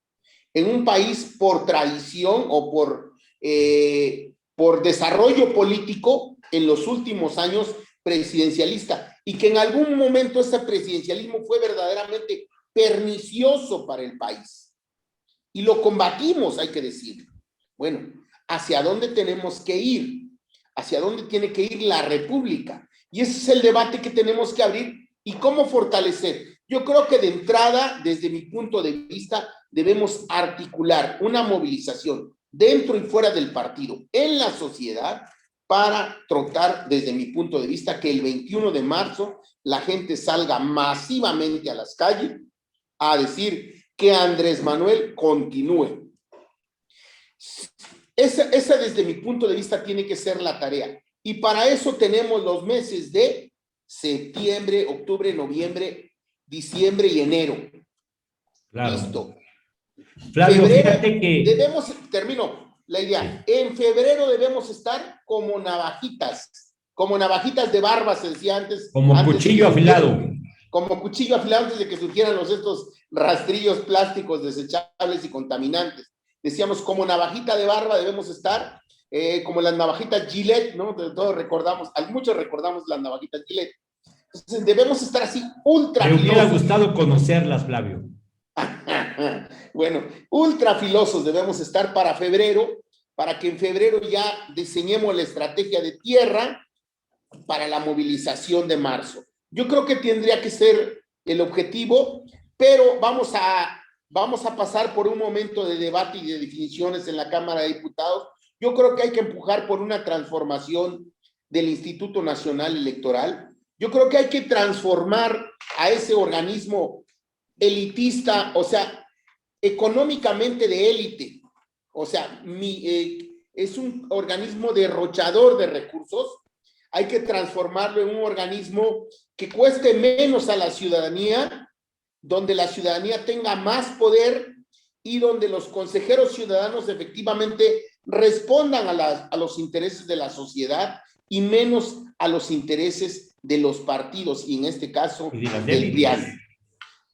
en un país por tradición o por desarrollo político en los últimos años presidencialista, y que en algún momento ese presidencialismo fue verdaderamente pernicioso para el país. Y lo combatimos, hay que decirlo. Bueno, ¿hacia dónde tenemos que ir? ¿Hacia dónde tiene que ir la República? Y ese es el debate que tenemos que abrir. ¿Y cómo fortalecer? Yo creo que de entrada, desde mi punto de vista, debemos articular una movilización dentro y fuera del partido, en la sociedad, para tratar, desde mi punto de vista, que el 21 de marzo la gente salga masivamente a las calles a decir que Andrés Manuel continúe. Esa desde mi punto de vista tiene que ser la tarea. Y para eso tenemos los meses de septiembre, octubre, noviembre, diciembre y enero. Claro. Listo. Flavio, febrero, fíjate que... termino la idea. En febrero debemos estar como navajitas de barba, se decía antes. Como cuchillo afilado. Como cuchillo afilado antes de que surgieran estos rastrillos plásticos desechables y contaminantes. Decíamos, como navajita de barba debemos estar, como las navajitas Gillette, ¿no? Todos recordamos, muchos recordamos las navajitas Gillette. Entonces debemos estar así, ultra filosos. Me hubiera gustado conocerlas, Flavio. Bueno, ultra filosos debemos estar para febrero, para que en febrero ya diseñemos la estrategia de tierra para la movilización de marzo. Yo creo que tendría que ser el objetivo, pero vamos a pasar por un momento de debate y de definiciones en la Cámara de Diputados. Yo creo que hay que empujar por una transformación del Instituto Nacional Electoral. Yo creo que hay que transformar a ese organismo elitista, o sea, económicamente de élite. O sea, es un organismo derrochador de recursos. Hay que transformarlo en un organismo que cueste menos a la ciudadanía, donde la ciudadanía tenga más poder y donde los consejeros ciudadanos efectivamente respondan a los intereses de la sociedad y menos a los intereses de los partidos, y en este caso del PRIAN.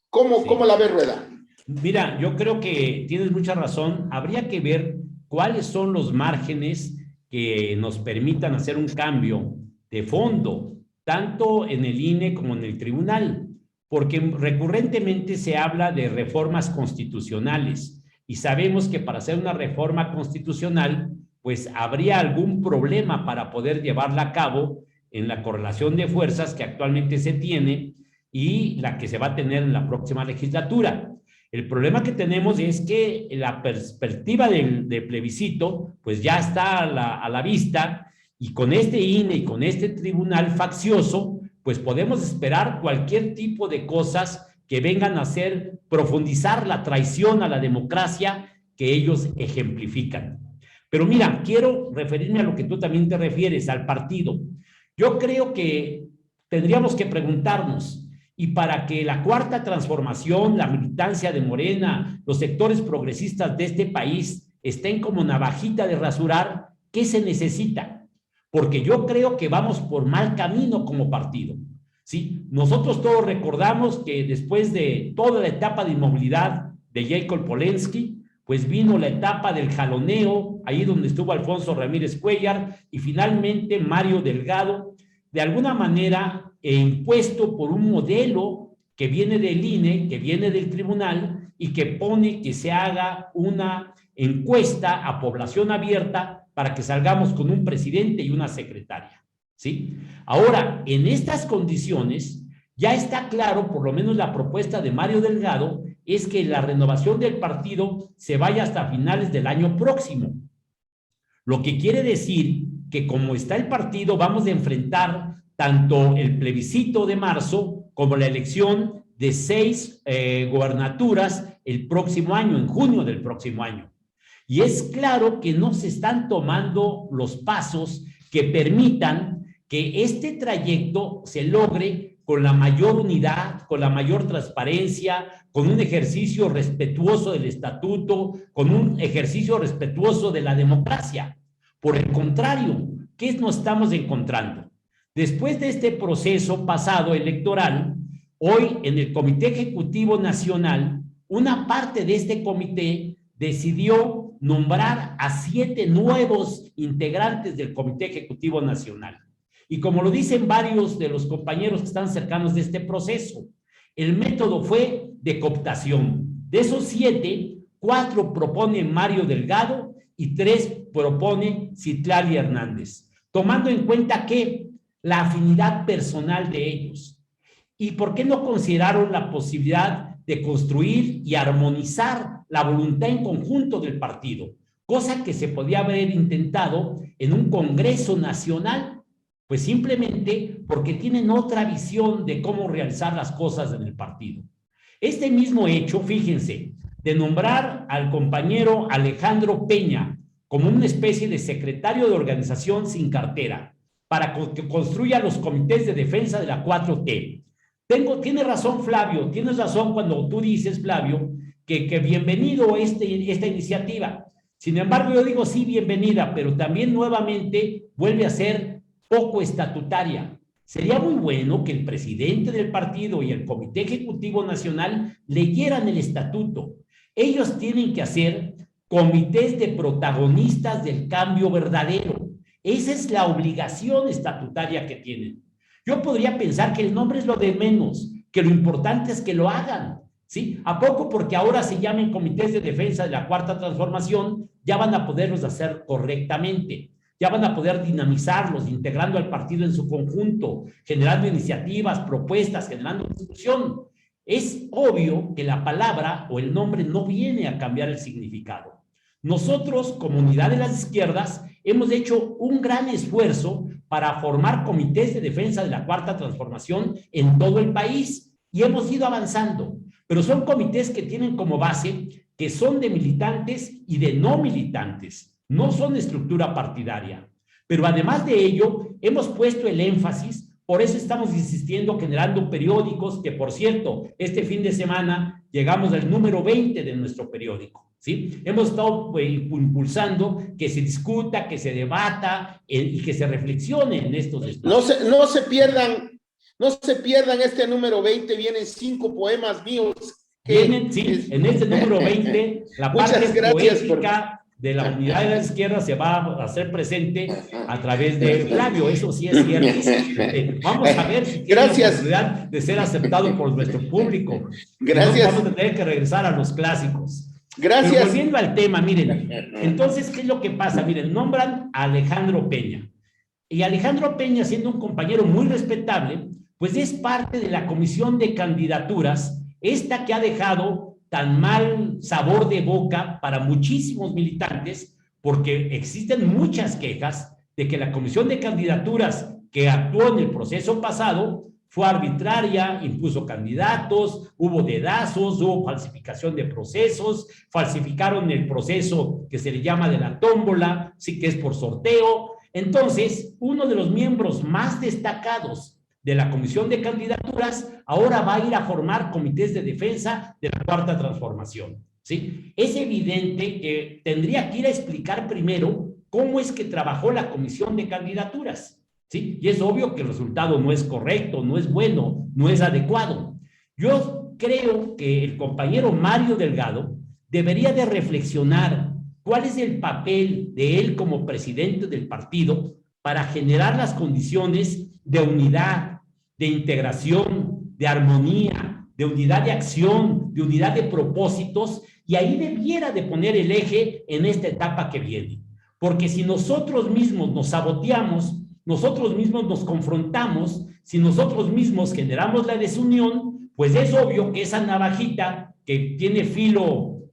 ¿Cómo la ves, Rueda? Mira, yo creo que tienes mucha razón. Habría que ver cuáles son los márgenes que nos permitan hacer un cambio de fondo, tanto en el INE como en el tribunal, porque recurrentemente se habla de reformas constitucionales y sabemos que para hacer una reforma constitucional, pues habría algún problema para poder llevarla a cabo en la correlación de fuerzas que actualmente se tiene y la que se va a tener en la próxima legislatura. El problema que tenemos es que la perspectiva de plebiscito pues ya está a la vista, y con este INE y con este tribunal faccioso pues podemos esperar cualquier tipo de cosas que vengan a hacer profundizar la traición a la democracia que ellos ejemplifican. Pero mira, quiero referirme a lo que tú también te refieres, al partido. Yo creo que tendríamos que preguntarnos, y para que la cuarta transformación, la militancia de Morena, los sectores progresistas de este país estén como navajita de rasurar, ¿qué se necesita? Porque yo creo que vamos por mal camino como partido. ¿Sí? Nosotros todos recordamos que después de toda la etapa de inmovilidad de Jacob Polensky, pues vino la etapa del jaloneo, ahí donde estuvo Alfonso Ramírez Cuellar, y finalmente Mario Delgado, de alguna manera impuesto por un modelo que viene del INE, que viene del tribunal, y que pone que se haga una encuesta a población abierta para que salgamos con un presidente y una secretaria, ¿sí? Ahora, en estas condiciones, ya está claro, por lo menos la propuesta de Mario Delgado, es que la renovación del partido se vaya hasta finales del año próximo. Lo que quiere decir que como está el partido, vamos a enfrentar tanto el plebiscito de marzo como la elección de 6 gobernaturas el próximo año, en junio del próximo año. Y es claro que no se están tomando los pasos que permitan que este trayecto se logre con la mayor unidad, con la mayor transparencia, con un ejercicio respetuoso del estatuto, con un ejercicio respetuoso de la democracia. Por el contrario, ¿qué nos estamos encontrando? Después de este proceso pasado electoral, hoy en el Comité Ejecutivo Nacional, una parte de este comité decidió nombrar a 7 nuevos integrantes del Comité Ejecutivo Nacional. Y como lo dicen varios de los compañeros que están cercanos de este proceso, el método fue de cooptación. De esos 7, 4 propone Mario Delgado y 3 propone Citlali Hernández, tomando en cuenta que la afinidad personal de ellos. ¿Y por qué no consideraron la posibilidad de construir y armonizar la voluntad en conjunto del partido? Cosa que se podía haber intentado en un Congreso Nacional, pues simplemente porque tienen otra visión de cómo realizar las cosas en el partido. Este mismo hecho, fíjense, de nombrar al compañero Alejandro Peña como una especie de secretario de organización sin cartera, para que construya los comités de defensa de la 4T. Tiene razón Flavio, tienes razón cuando tú dices, Flavio, que bienvenido esta iniciativa. Sin embargo, yo digo sí, bienvenida, pero también nuevamente vuelve a ser poco estatutaria. Sería muy bueno que el presidente del partido y el Comité Ejecutivo Nacional leyeran el estatuto. Ellos tienen que hacer comités de protagonistas del cambio verdadero. Esa es la obligación estatutaria que tienen. Yo podría pensar que el nombre es lo de menos, que lo importante es que lo hagan, ¿sí? ¿A poco porque ahora se llamen comités de defensa de la Cuarta Transformación ya van a poderlos hacer correctamente. Ya van a poder dinamizarlos, integrando al partido en su conjunto, generando iniciativas, propuestas, generando discusión. Es obvio que la palabra o el nombre no viene a cambiar el significado. Nosotros, comunidad de las izquierdas, hemos hecho un gran esfuerzo para formar comités de defensa de la Cuarta Transformación en todo el país y hemos ido avanzando, pero son comités que tienen como base que son de militantes y de no militantes, no son de estructura partidaria. Pero además de ello, hemos puesto el énfasis, por eso estamos insistiendo generando periódicos, que por cierto, este fin de semana llegamos al número 20 de nuestro periódico, ¿sí? Hemos estado impulsando que se discuta, que se debata y que se reflexione en estos espacios. No se pierdan este número 20, vienen 5 poemas míos. Vienen, sí, en este número 20, la parte poética de la unidad de la izquierda se va a hacer presente a través de Flavio, eso sí es cierto. Vamos a ver si tiene la oportunidad de ser aceptado por nuestro público. Gracias. Vamos a tener que regresar a los clásicos. Gracias. Pero volviendo al tema, miren, entonces, ¿qué es lo que pasa? Miren, nombran a Alejandro Peña. Y Alejandro Peña, siendo un compañero muy respetable, pues es parte de la comisión de candidaturas, esta que ha dejado tan mal sabor de boca para muchísimos militantes, porque existen muchas quejas de que la comisión de candidaturas que actuó en el proceso pasado fue arbitraria, impuso candidatos, hubo dedazos, hubo falsificación de procesos, falsificaron el proceso que se le llama de la tómbola, sí que es por sorteo. Entonces, uno de los miembros más destacados de la comisión de candidaturas ahora va a ir a formar comités de defensa de la Cuarta Transformación, ¿sí? Es evidente que tendría que ir a explicar primero cómo es que trabajó la comisión de candidaturas, ¿sí? Y es obvio que el resultado no es correcto, no es bueno, no es adecuado. Yo creo que el compañero Mario Delgado debería de reflexionar cuál es el papel de él como presidente del partido para generar las condiciones de unidad, de integración, de armonía, de unidad de acción, de unidad de propósitos, y ahí debiera de poner el eje en esta etapa que viene. Porque si nosotros mismos nos saboteamos, nosotros mismos nos confrontamos, si nosotros mismos generamos la desunión, pues es obvio que esa navajita que tiene filo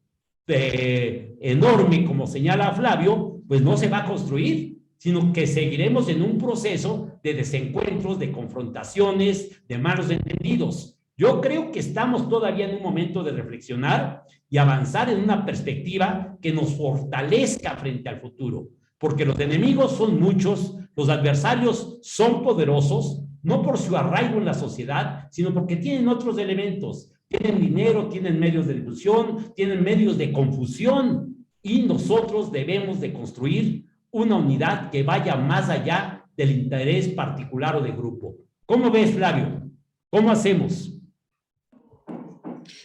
enorme, como señala Flavio, pues no se va a construir, sino que seguiremos en un proceso de desencuentros, de confrontaciones, de malos entendidos. Yo creo que estamos todavía en un momento de reflexionar y avanzar en una perspectiva que nos fortalezca frente al futuro, porque los enemigos son muchos, los adversarios son poderosos, no por su arraigo en la sociedad, sino porque tienen otros elementos, tienen dinero, tienen medios de difusión, tienen medios de confusión, y nosotros debemos de construir una unidad que vaya más allá del interés particular o de grupo. ¿Cómo ves, Flavio? ¿Cómo hacemos?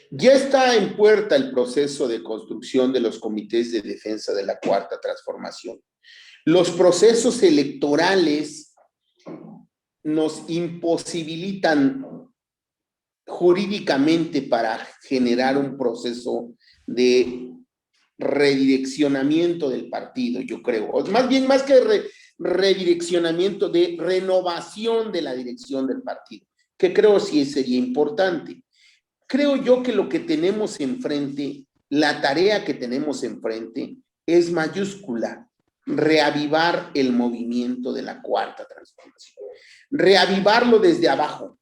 Ya está en puerta el proceso de construcción de los comités de defensa de la Cuarta Transformación. Los procesos electorales nos imposibilitan jurídicamente para generar un proceso de redireccionamiento del partido, yo creo. Más bien, más que redireccionamiento, de renovación de la dirección del partido, que creo sí sería importante. Creo yo que lo que tenemos enfrente, la tarea que tenemos enfrente, es mayúscula: reavivar el movimiento de la Cuarta Transformación, reavivarlo desde abajo.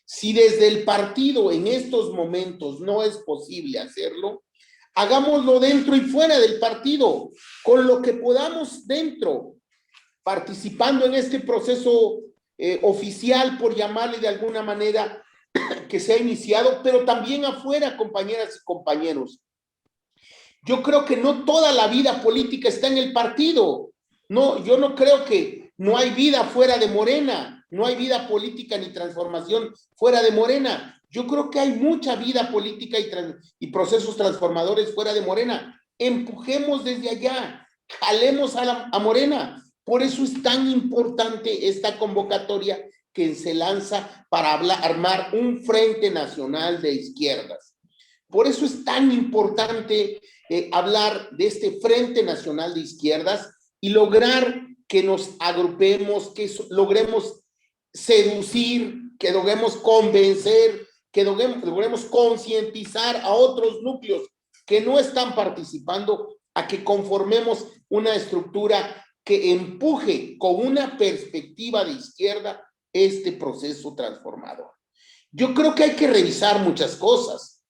Si desde el partido en estos momentos no es posible hacerlo, hagámoslo dentro y fuera del partido, con lo que podamos dentro, participando en este proceso oficial, por llamarle de alguna manera, que se ha iniciado, pero también afuera, compañeras y compañeros. Yo creo que no toda la vida política está en el partido. No, yo no creo que no hay vida fuera de Morena, no hay vida política ni transformación fuera de Morena. Yo creo que hay mucha vida política y procesos transformadores fuera de Morena. Empujemos desde allá, jalemos a Morena. Por eso es tan importante esta convocatoria que se lanza para armar un frente nacional de izquierdas. Por eso es tan importante hablar de este Frente Nacional de Izquierdas y lograr que nos agrupemos, que logremos seducir, que logremos convencer, que logremos concientizar a otros núcleos que no están participando a que conformemos una estructura que empuje con una perspectiva de izquierda este proceso transformador. Yo creo que hay que revisar muchas cosas.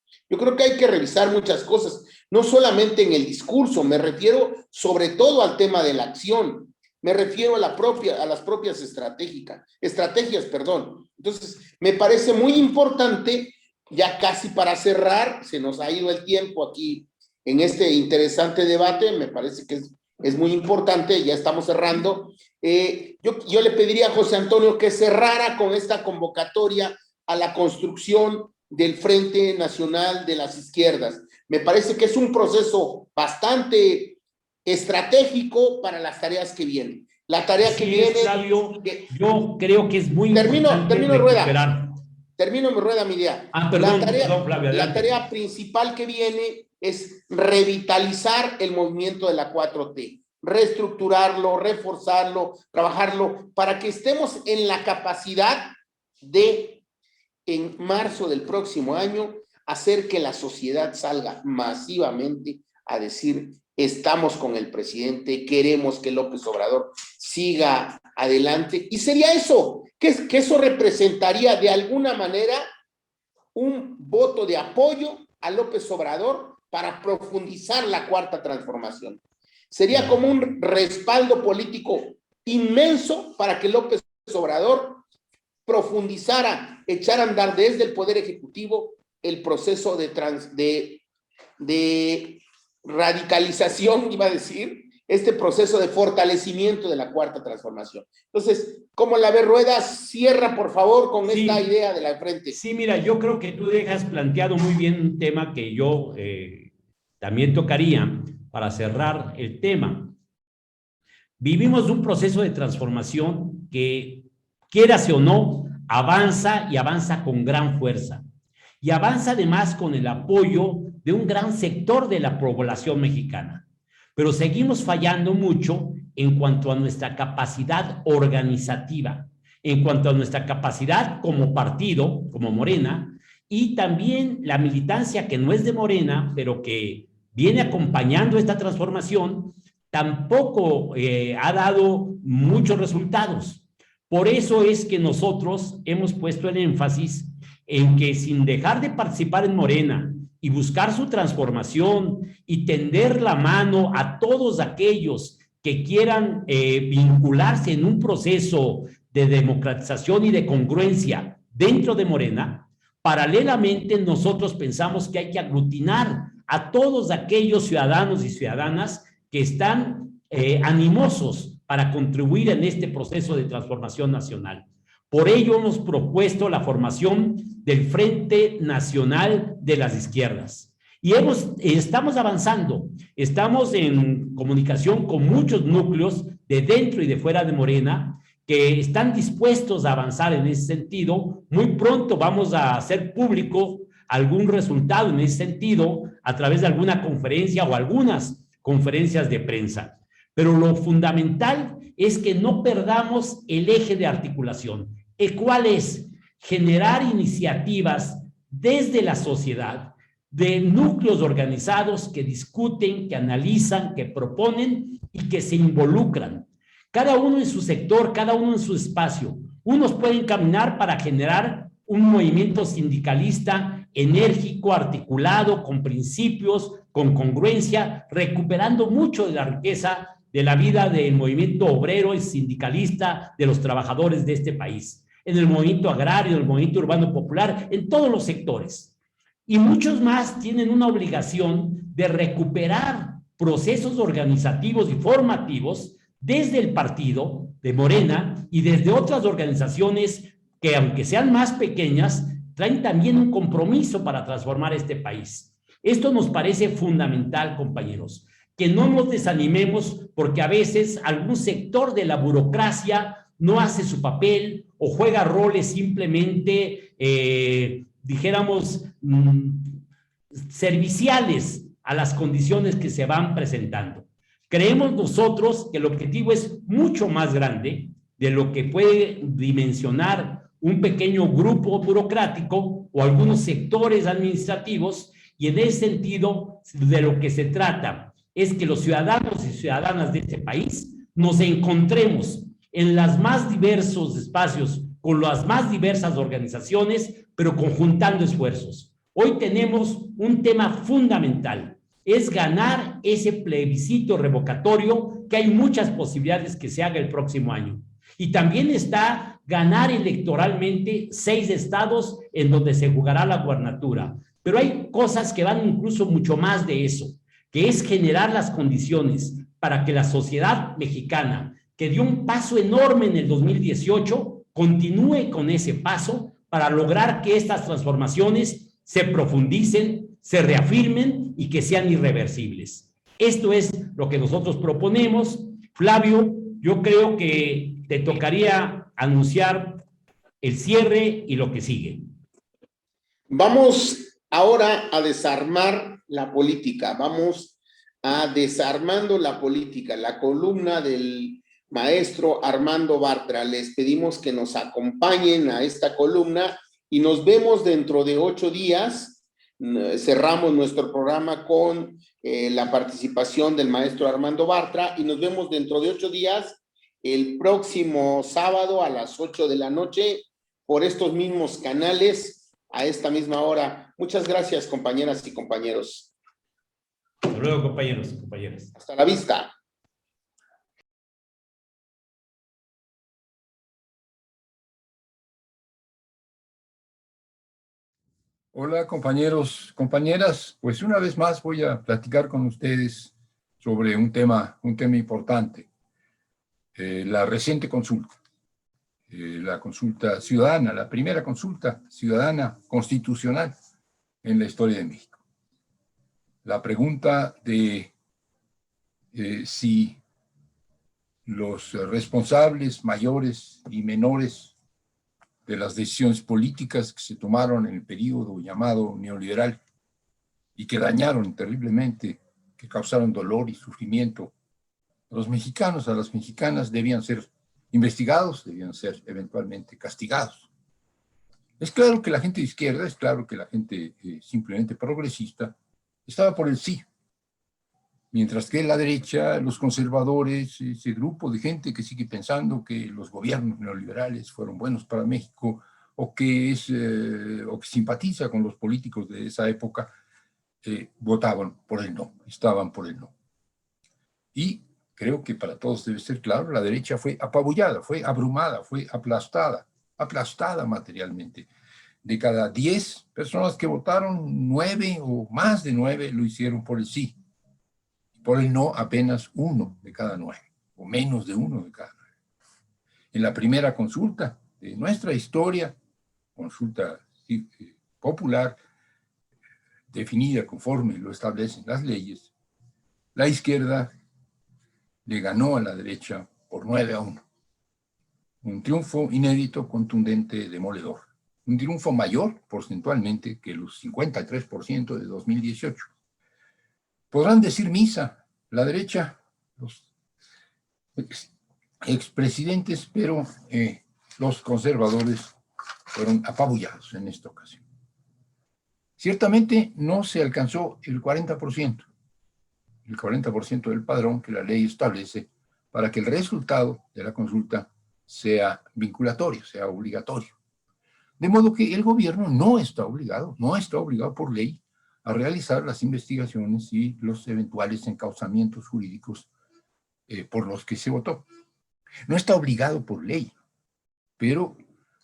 No solamente en el discurso, me refiero sobre todo al tema de la acción, me refiero a las propias estrategias. Entonces, me parece muy importante, ya casi para cerrar, se nos ha ido el tiempo aquí en este interesante debate, me parece que es muy importante, ya estamos cerrando. Yo le pediría a José Antonio que cerrara con esta convocatoria a la construcción del Frente Nacional de las Izquierdas. Me parece que es un proceso bastante estratégico para las tareas que vienen. La tarea que viene... Flavio, yo creo que es muy importante recuperar. Termino mi rueda, mi idea. Perdón, Flavio, la tarea principal que viene es revitalizar el movimiento de la 4T, reestructurarlo, reforzarlo, trabajarlo, para que estemos en la capacidad de, en marzo del próximo año, hacer que la sociedad salga masivamente a decir: estamos con el presidente, queremos que López Obrador siga adelante. Y sería eso, que eso representaría de alguna manera un voto de apoyo a López Obrador para profundizar la cuarta transformación. Sería como un respaldo político inmenso para que López Obrador profundizara, echara a andar desde el Poder Ejecutivo el proceso de radicalización, iba a decir, este proceso de fortalecimiento de la cuarta transformación. Entonces, ¿cómo la ve Ruedas? Cierra, por favor, con esta idea de la frente. Sí, mira, yo creo que tú dejas planteado muy bien un tema que yo también tocaría para cerrar el tema. Vivimos un proceso de transformación que, quieras o no, avanza y avanza con gran fuerza. Y avanza además con el apoyo de un gran sector de la población mexicana. Pero seguimos fallando mucho en cuanto a nuestra capacidad organizativa, en cuanto a nuestra capacidad como partido, como Morena, y también la militancia que no es de Morena, pero que viene acompañando esta transformación, tampoco ha dado muchos resultados. Por eso es que nosotros hemos puesto el énfasis en que, sin dejar de participar en Morena y buscar su transformación y tender la mano a todos aquellos que quieran vincularse en un proceso de democratización y de congruencia dentro de Morena, paralelamente nosotros pensamos que hay que aglutinar a todos aquellos ciudadanos y ciudadanas que están animosos para contribuir en este proceso de transformación nacional. Por ello hemos propuesto la formación del Frente Nacional de las Izquierdas. Y estamos avanzando, estamos en comunicación con muchos núcleos de dentro y de fuera de Morena que están dispuestos a avanzar en ese sentido. Muy pronto vamos a hacer público algún resultado en ese sentido a través de alguna conferencia o algunas conferencias de prensa. Pero lo fundamental es que no perdamos el eje de articulación. ¿El cuál es? Generar iniciativas desde la sociedad, de núcleos organizados que discuten, que analizan, que proponen y que se involucran. Cada uno en su sector, cada uno en su espacio. Unos pueden caminar para generar un movimiento sindicalista enérgico, articulado, con principios, con congruencia, recuperando mucho de la riqueza de la vida del movimiento obrero y sindicalista de los trabajadores de este país, en el movimiento agrario, en el movimiento urbano popular, en todos los sectores. Y muchos más tienen una obligación de recuperar procesos organizativos y formativos desde el partido de Morena y desde otras organizaciones que, aunque sean más pequeñas, traen también un compromiso para transformar este país. Esto nos parece fundamental, compañeros, que no nos desanimemos porque a veces algún sector de la burocracia no hace su papel o juega roles simplemente, dijéramos, serviciales a las condiciones que se van presentando. Creemos nosotros que el objetivo es mucho más grande de lo que puede dimensionar un pequeño grupo burocrático o algunos sectores administrativos, y en ese sentido de lo que se trata es que los ciudadanos y ciudadanas de este país nos encontremos en los más diversos espacios, con las más diversas organizaciones, pero conjuntando esfuerzos. Hoy tenemos un tema fundamental, es ganar ese plebiscito revocatorio, que hay muchas posibilidades que se haga el próximo año. Y también está ganar electoralmente 6 estados en donde se jugará la gubernatura. Pero hay cosas que van incluso mucho más de eso, que es generar las condiciones para que la sociedad mexicana, que dio un paso enorme en el 2018, continúe con ese paso para lograr que estas transformaciones se profundicen, se reafirmen y que sean irreversibles. Esto es lo que nosotros proponemos. Flavio, yo creo que te tocaría anunciar el cierre y lo que sigue. Vamos ahora a desarmar la política, vamos a desarmando la política, la columna del maestro Armando Bartra. Les pedimos que nos acompañen a esta columna y nos vemos dentro de 8 días. Cerramos nuestro programa con la participación del maestro Armando Bartra y nos vemos dentro de 8 días, el próximo sábado a las 8 de la noche, por estos mismos canales, a esta misma hora. Muchas gracias, compañeras y compañeros. Hasta luego, compañeros y compañeras. Hasta la vista. Hola, compañeros, compañeras. Pues una vez más voy a platicar con ustedes sobre un tema importante. La reciente consulta. La consulta ciudadana, la primera consulta ciudadana constitucional en la historia de México. La pregunta de si los responsables mayores y menores de las decisiones políticas que se tomaron en el periodo llamado neoliberal y que dañaron terriblemente, que causaron dolor y sufrimiento a los mexicanos, a las mexicanas, debían ser investigados, debían ser eventualmente castigados. Es claro que la gente de izquierda, es claro que la gente simplemente progresista, estaba por el sí, mientras que la derecha, los conservadores, ese grupo de gente que sigue pensando que los gobiernos neoliberales fueron buenos para México o que simpatiza con los políticos de esa época, votaban por el no, estaban por el no. Y creo que para todos debe ser claro, la derecha fue apabullada, fue abrumada, fue aplastada materialmente. De cada 10 personas que votaron, 9 o más de 9 lo hicieron por el sí. Por el no, apenas 1 de cada 9, o menos de 1 de cada 9. En la primera consulta de nuestra historia, consulta popular, definida conforme lo establecen las leyes, la izquierda le ganó a la derecha por 9-1. Un triunfo inédito, contundente, demoledor. Un triunfo mayor porcentualmente que los 53% de 2018. Podrán decir misa, la derecha, los expresidentes, pero los conservadores fueron apabullados en esta ocasión. Ciertamente no se alcanzó el 40% del padrón que la ley establece para que el resultado de la consulta sea vinculatorio, sea obligatorio. De modo que el gobierno no está obligado por ley a realizar las investigaciones y los eventuales encauzamientos jurídicos por los que se votó. No está obligado por ley, pero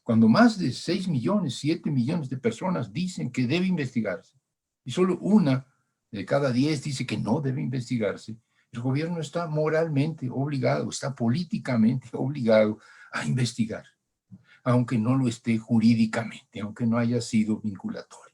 cuando más de 6 millones, 7 millones de personas dicen que debe investigarse, y solo 1 de cada 10 dice que no debe investigarse, el gobierno está moralmente obligado, está políticamente obligado a investigar, aunque no lo esté jurídicamente, aunque no haya sido vinculatorio.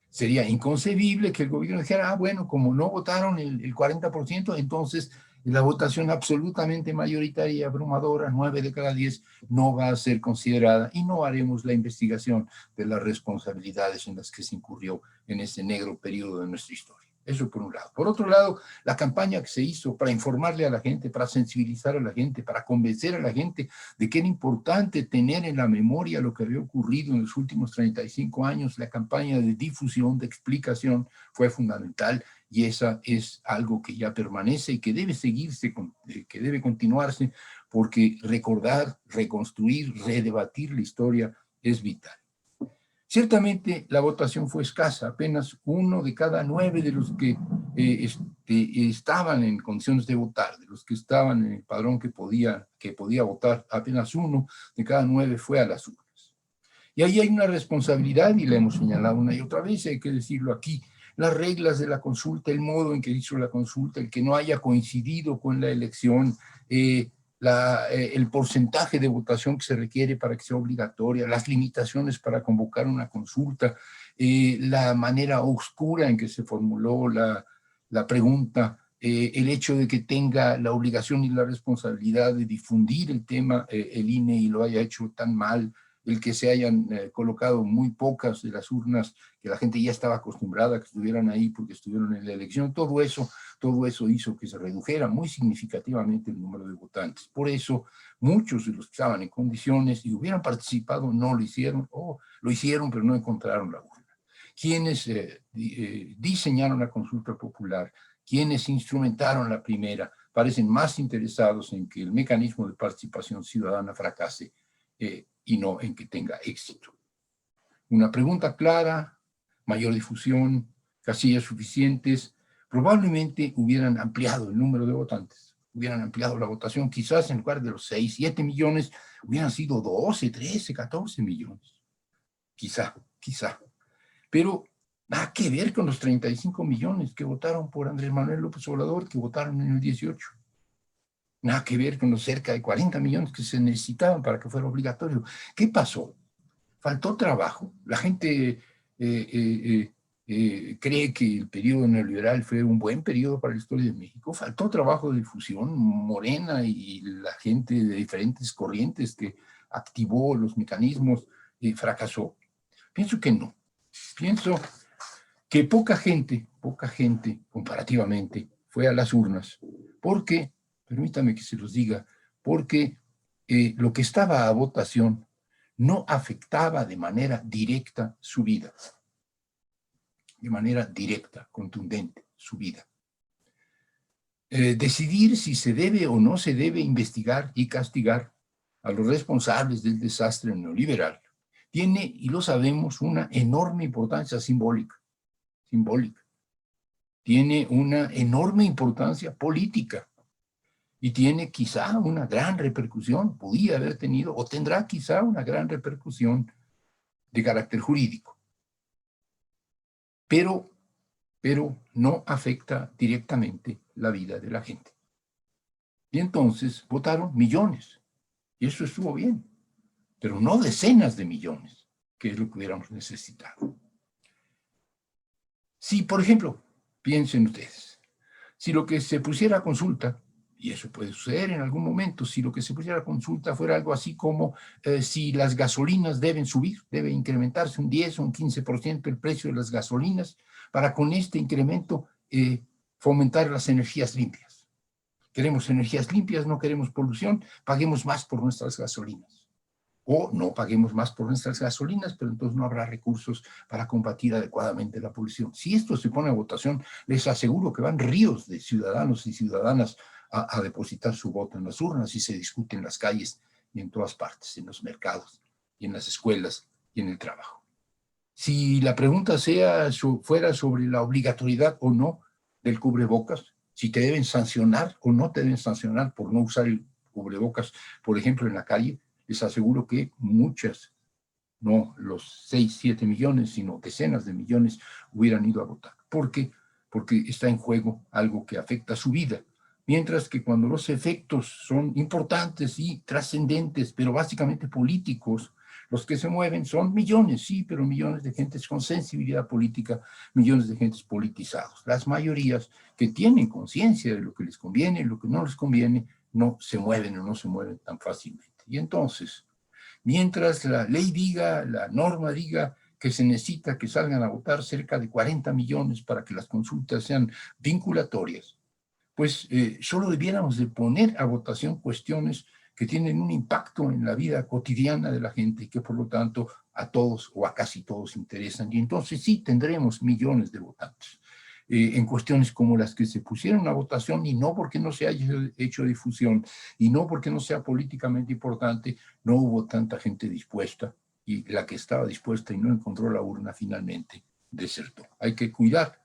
Sería inconcebible que el gobierno dijera, bueno, como no votaron el 40%, entonces la votación absolutamente mayoritaria y abrumadora, 9 de cada 10, no va a ser considerada y no haremos la investigación de las responsabilidades en las que se incurrió en ese negro periodo de nuestra historia. Eso por un lado. Por otro lado, la campaña que se hizo para informarle a la gente, para sensibilizar a la gente, para convencer a la gente de que era importante tener en la memoria lo que había ocurrido en los últimos 35 años, la campaña de difusión, de explicación, fue fundamental, y esa es algo que ya permanece y que debe seguirse, que debe continuarse, porque recordar, reconstruir, redebatir la historia es vital. Ciertamente la votación fue escasa, apenas 1 de cada 9 de los que estaban en condiciones de votar, de los que estaban en el padrón que podía votar, apenas 1 de cada 9 fue a las urnas. Y ahí hay una responsabilidad, y la hemos señalado una y otra vez, hay que decirlo aquí, las reglas de la consulta, el modo en que hizo la consulta, el que no haya coincidido con la elección, el porcentaje de votación que se requiere para que sea obligatoria, las limitaciones para convocar una consulta, la manera oscura en que se formuló la pregunta, el hecho de que tenga la obligación y la responsabilidad de difundir el tema, el INE, y lo haya hecho tan mal, el que se hayan colocado muy pocas de las urnas, que la gente ya estaba acostumbrada a que estuvieran ahí porque estuvieron en la elección, todo eso hizo que se redujera muy significativamente el número de votantes. Por eso, muchos de los que estaban en condiciones y hubieran participado no lo hicieron, o lo hicieron pero no encontraron la urna. Quienes diseñaron la consulta popular, quienes instrumentaron la primera, parecen más interesados en que el mecanismo de participación ciudadana fracase y no en que tenga éxito. Una pregunta clara, mayor difusión, casillas suficientes, probablemente hubieran ampliado el número de votantes, hubieran ampliado la votación, quizás en lugar de los 6, 7 millones, hubieran sido 12, 13, 14 millones. Quizá. Pero nada que ver con los 35 millones que votaron por Andrés Manuel López Obrador, que votaron en el 18. Nada que ver con los cerca de 40 millones que se necesitaban para que fuera obligatorio. ¿Qué pasó? Faltó trabajo. La gente cree que el periodo neoliberal fue un buen periodo para la historia de México. Faltó trabajo de difusión. Morena y la gente de diferentes corrientes que activó los mecanismos fracasó. Pienso que no. Pienso que poca gente comparativamente fue a las urnas, porque, permítame que se los diga, porque lo que estaba a votación no afectaba de manera directa su vida, de manera directa, contundente, su vida. Decidir si se debe o no se debe investigar y castigar a los responsables del desastre neoliberal tiene, y lo sabemos, una enorme importancia simbólica. Tiene una enorme importancia política y tiene quizá una gran repercusión, podía haber tenido o tendrá quizá una gran repercusión de carácter jurídico. Pero no afecta directamente la vida de la gente. Y entonces votaron millones, y eso estuvo bien, pero no decenas de millones, que es lo que hubiéramos necesitado. Si, por ejemplo, piensen ustedes, si lo que se pusiera a consulta, y eso puede suceder en algún momento, si lo que se pusiera a consulta fuera algo así como si las gasolinas deben subir, debe incrementarse un 10 o un 15% el precio de las gasolinas, para con este incremento fomentar las energías limpias. Queremos energías limpias, no queremos polución, paguemos más por nuestras gasolinas. O no paguemos más por nuestras gasolinas, pero entonces no habrá recursos para combatir adecuadamente la polución. Si esto se pone a votación, les aseguro que van ríos de ciudadanos y ciudadanas a depositar su voto en las urnas, y se discute en las calles y en todas partes, en los mercados, y en las escuelas, y en el trabajo. Si la pregunta fuera sobre la obligatoriedad o no del cubrebocas, si te deben sancionar o no te deben sancionar por no usar el cubrebocas, por ejemplo, en la calle, les aseguro que muchas, no los 6, 7 millones, sino decenas de millones hubieran ido a votar. ¿Por qué? Porque está en juego algo que afecta su vida. Mientras que cuando los efectos son importantes y trascendentes, pero básicamente políticos, los que se mueven son millones, sí, pero millones de gentes con sensibilidad política, millones de gentes politizados. Las mayorías que tienen conciencia de lo que les conviene, lo que no les conviene, no se mueven o no se mueven tan fácilmente. Y entonces, mientras la ley diga, la norma diga que se necesita que salgan a votar cerca de 40 millones para que las consultas sean vinculatorias, pues solo debiéramos de poner a votación cuestiones que tienen un impacto en la vida cotidiana de la gente y que por lo tanto a todos o a casi todos interesan. Y entonces sí tendremos millones de votantes en cuestiones como las que se pusieron a votación, y no porque no se haya hecho difusión y no porque no sea políticamente importante, no hubo tanta gente dispuesta, y la que estaba dispuesta y no encontró la urna finalmente desertó. Hay que cuidar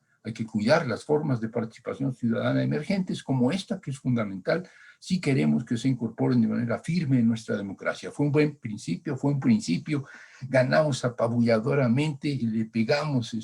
las formas de participación ciudadana emergentes como esta, que es fundamental si queremos que se incorporen de manera firme en nuestra democracia. Fue un buen principio, ganamos apabulladoramente y le pegamos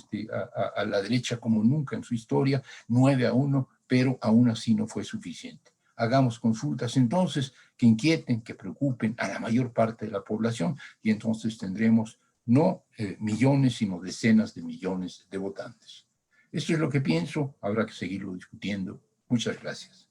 a la derecha como nunca en su historia, 9-1, pero aún así no fue suficiente. Hagamos consultas entonces que inquieten, que preocupen a la mayor parte de la población, y entonces tendremos no millones, sino decenas de millones de votantes. Esto es lo que pienso, habrá que seguirlo discutiendo. Muchas gracias.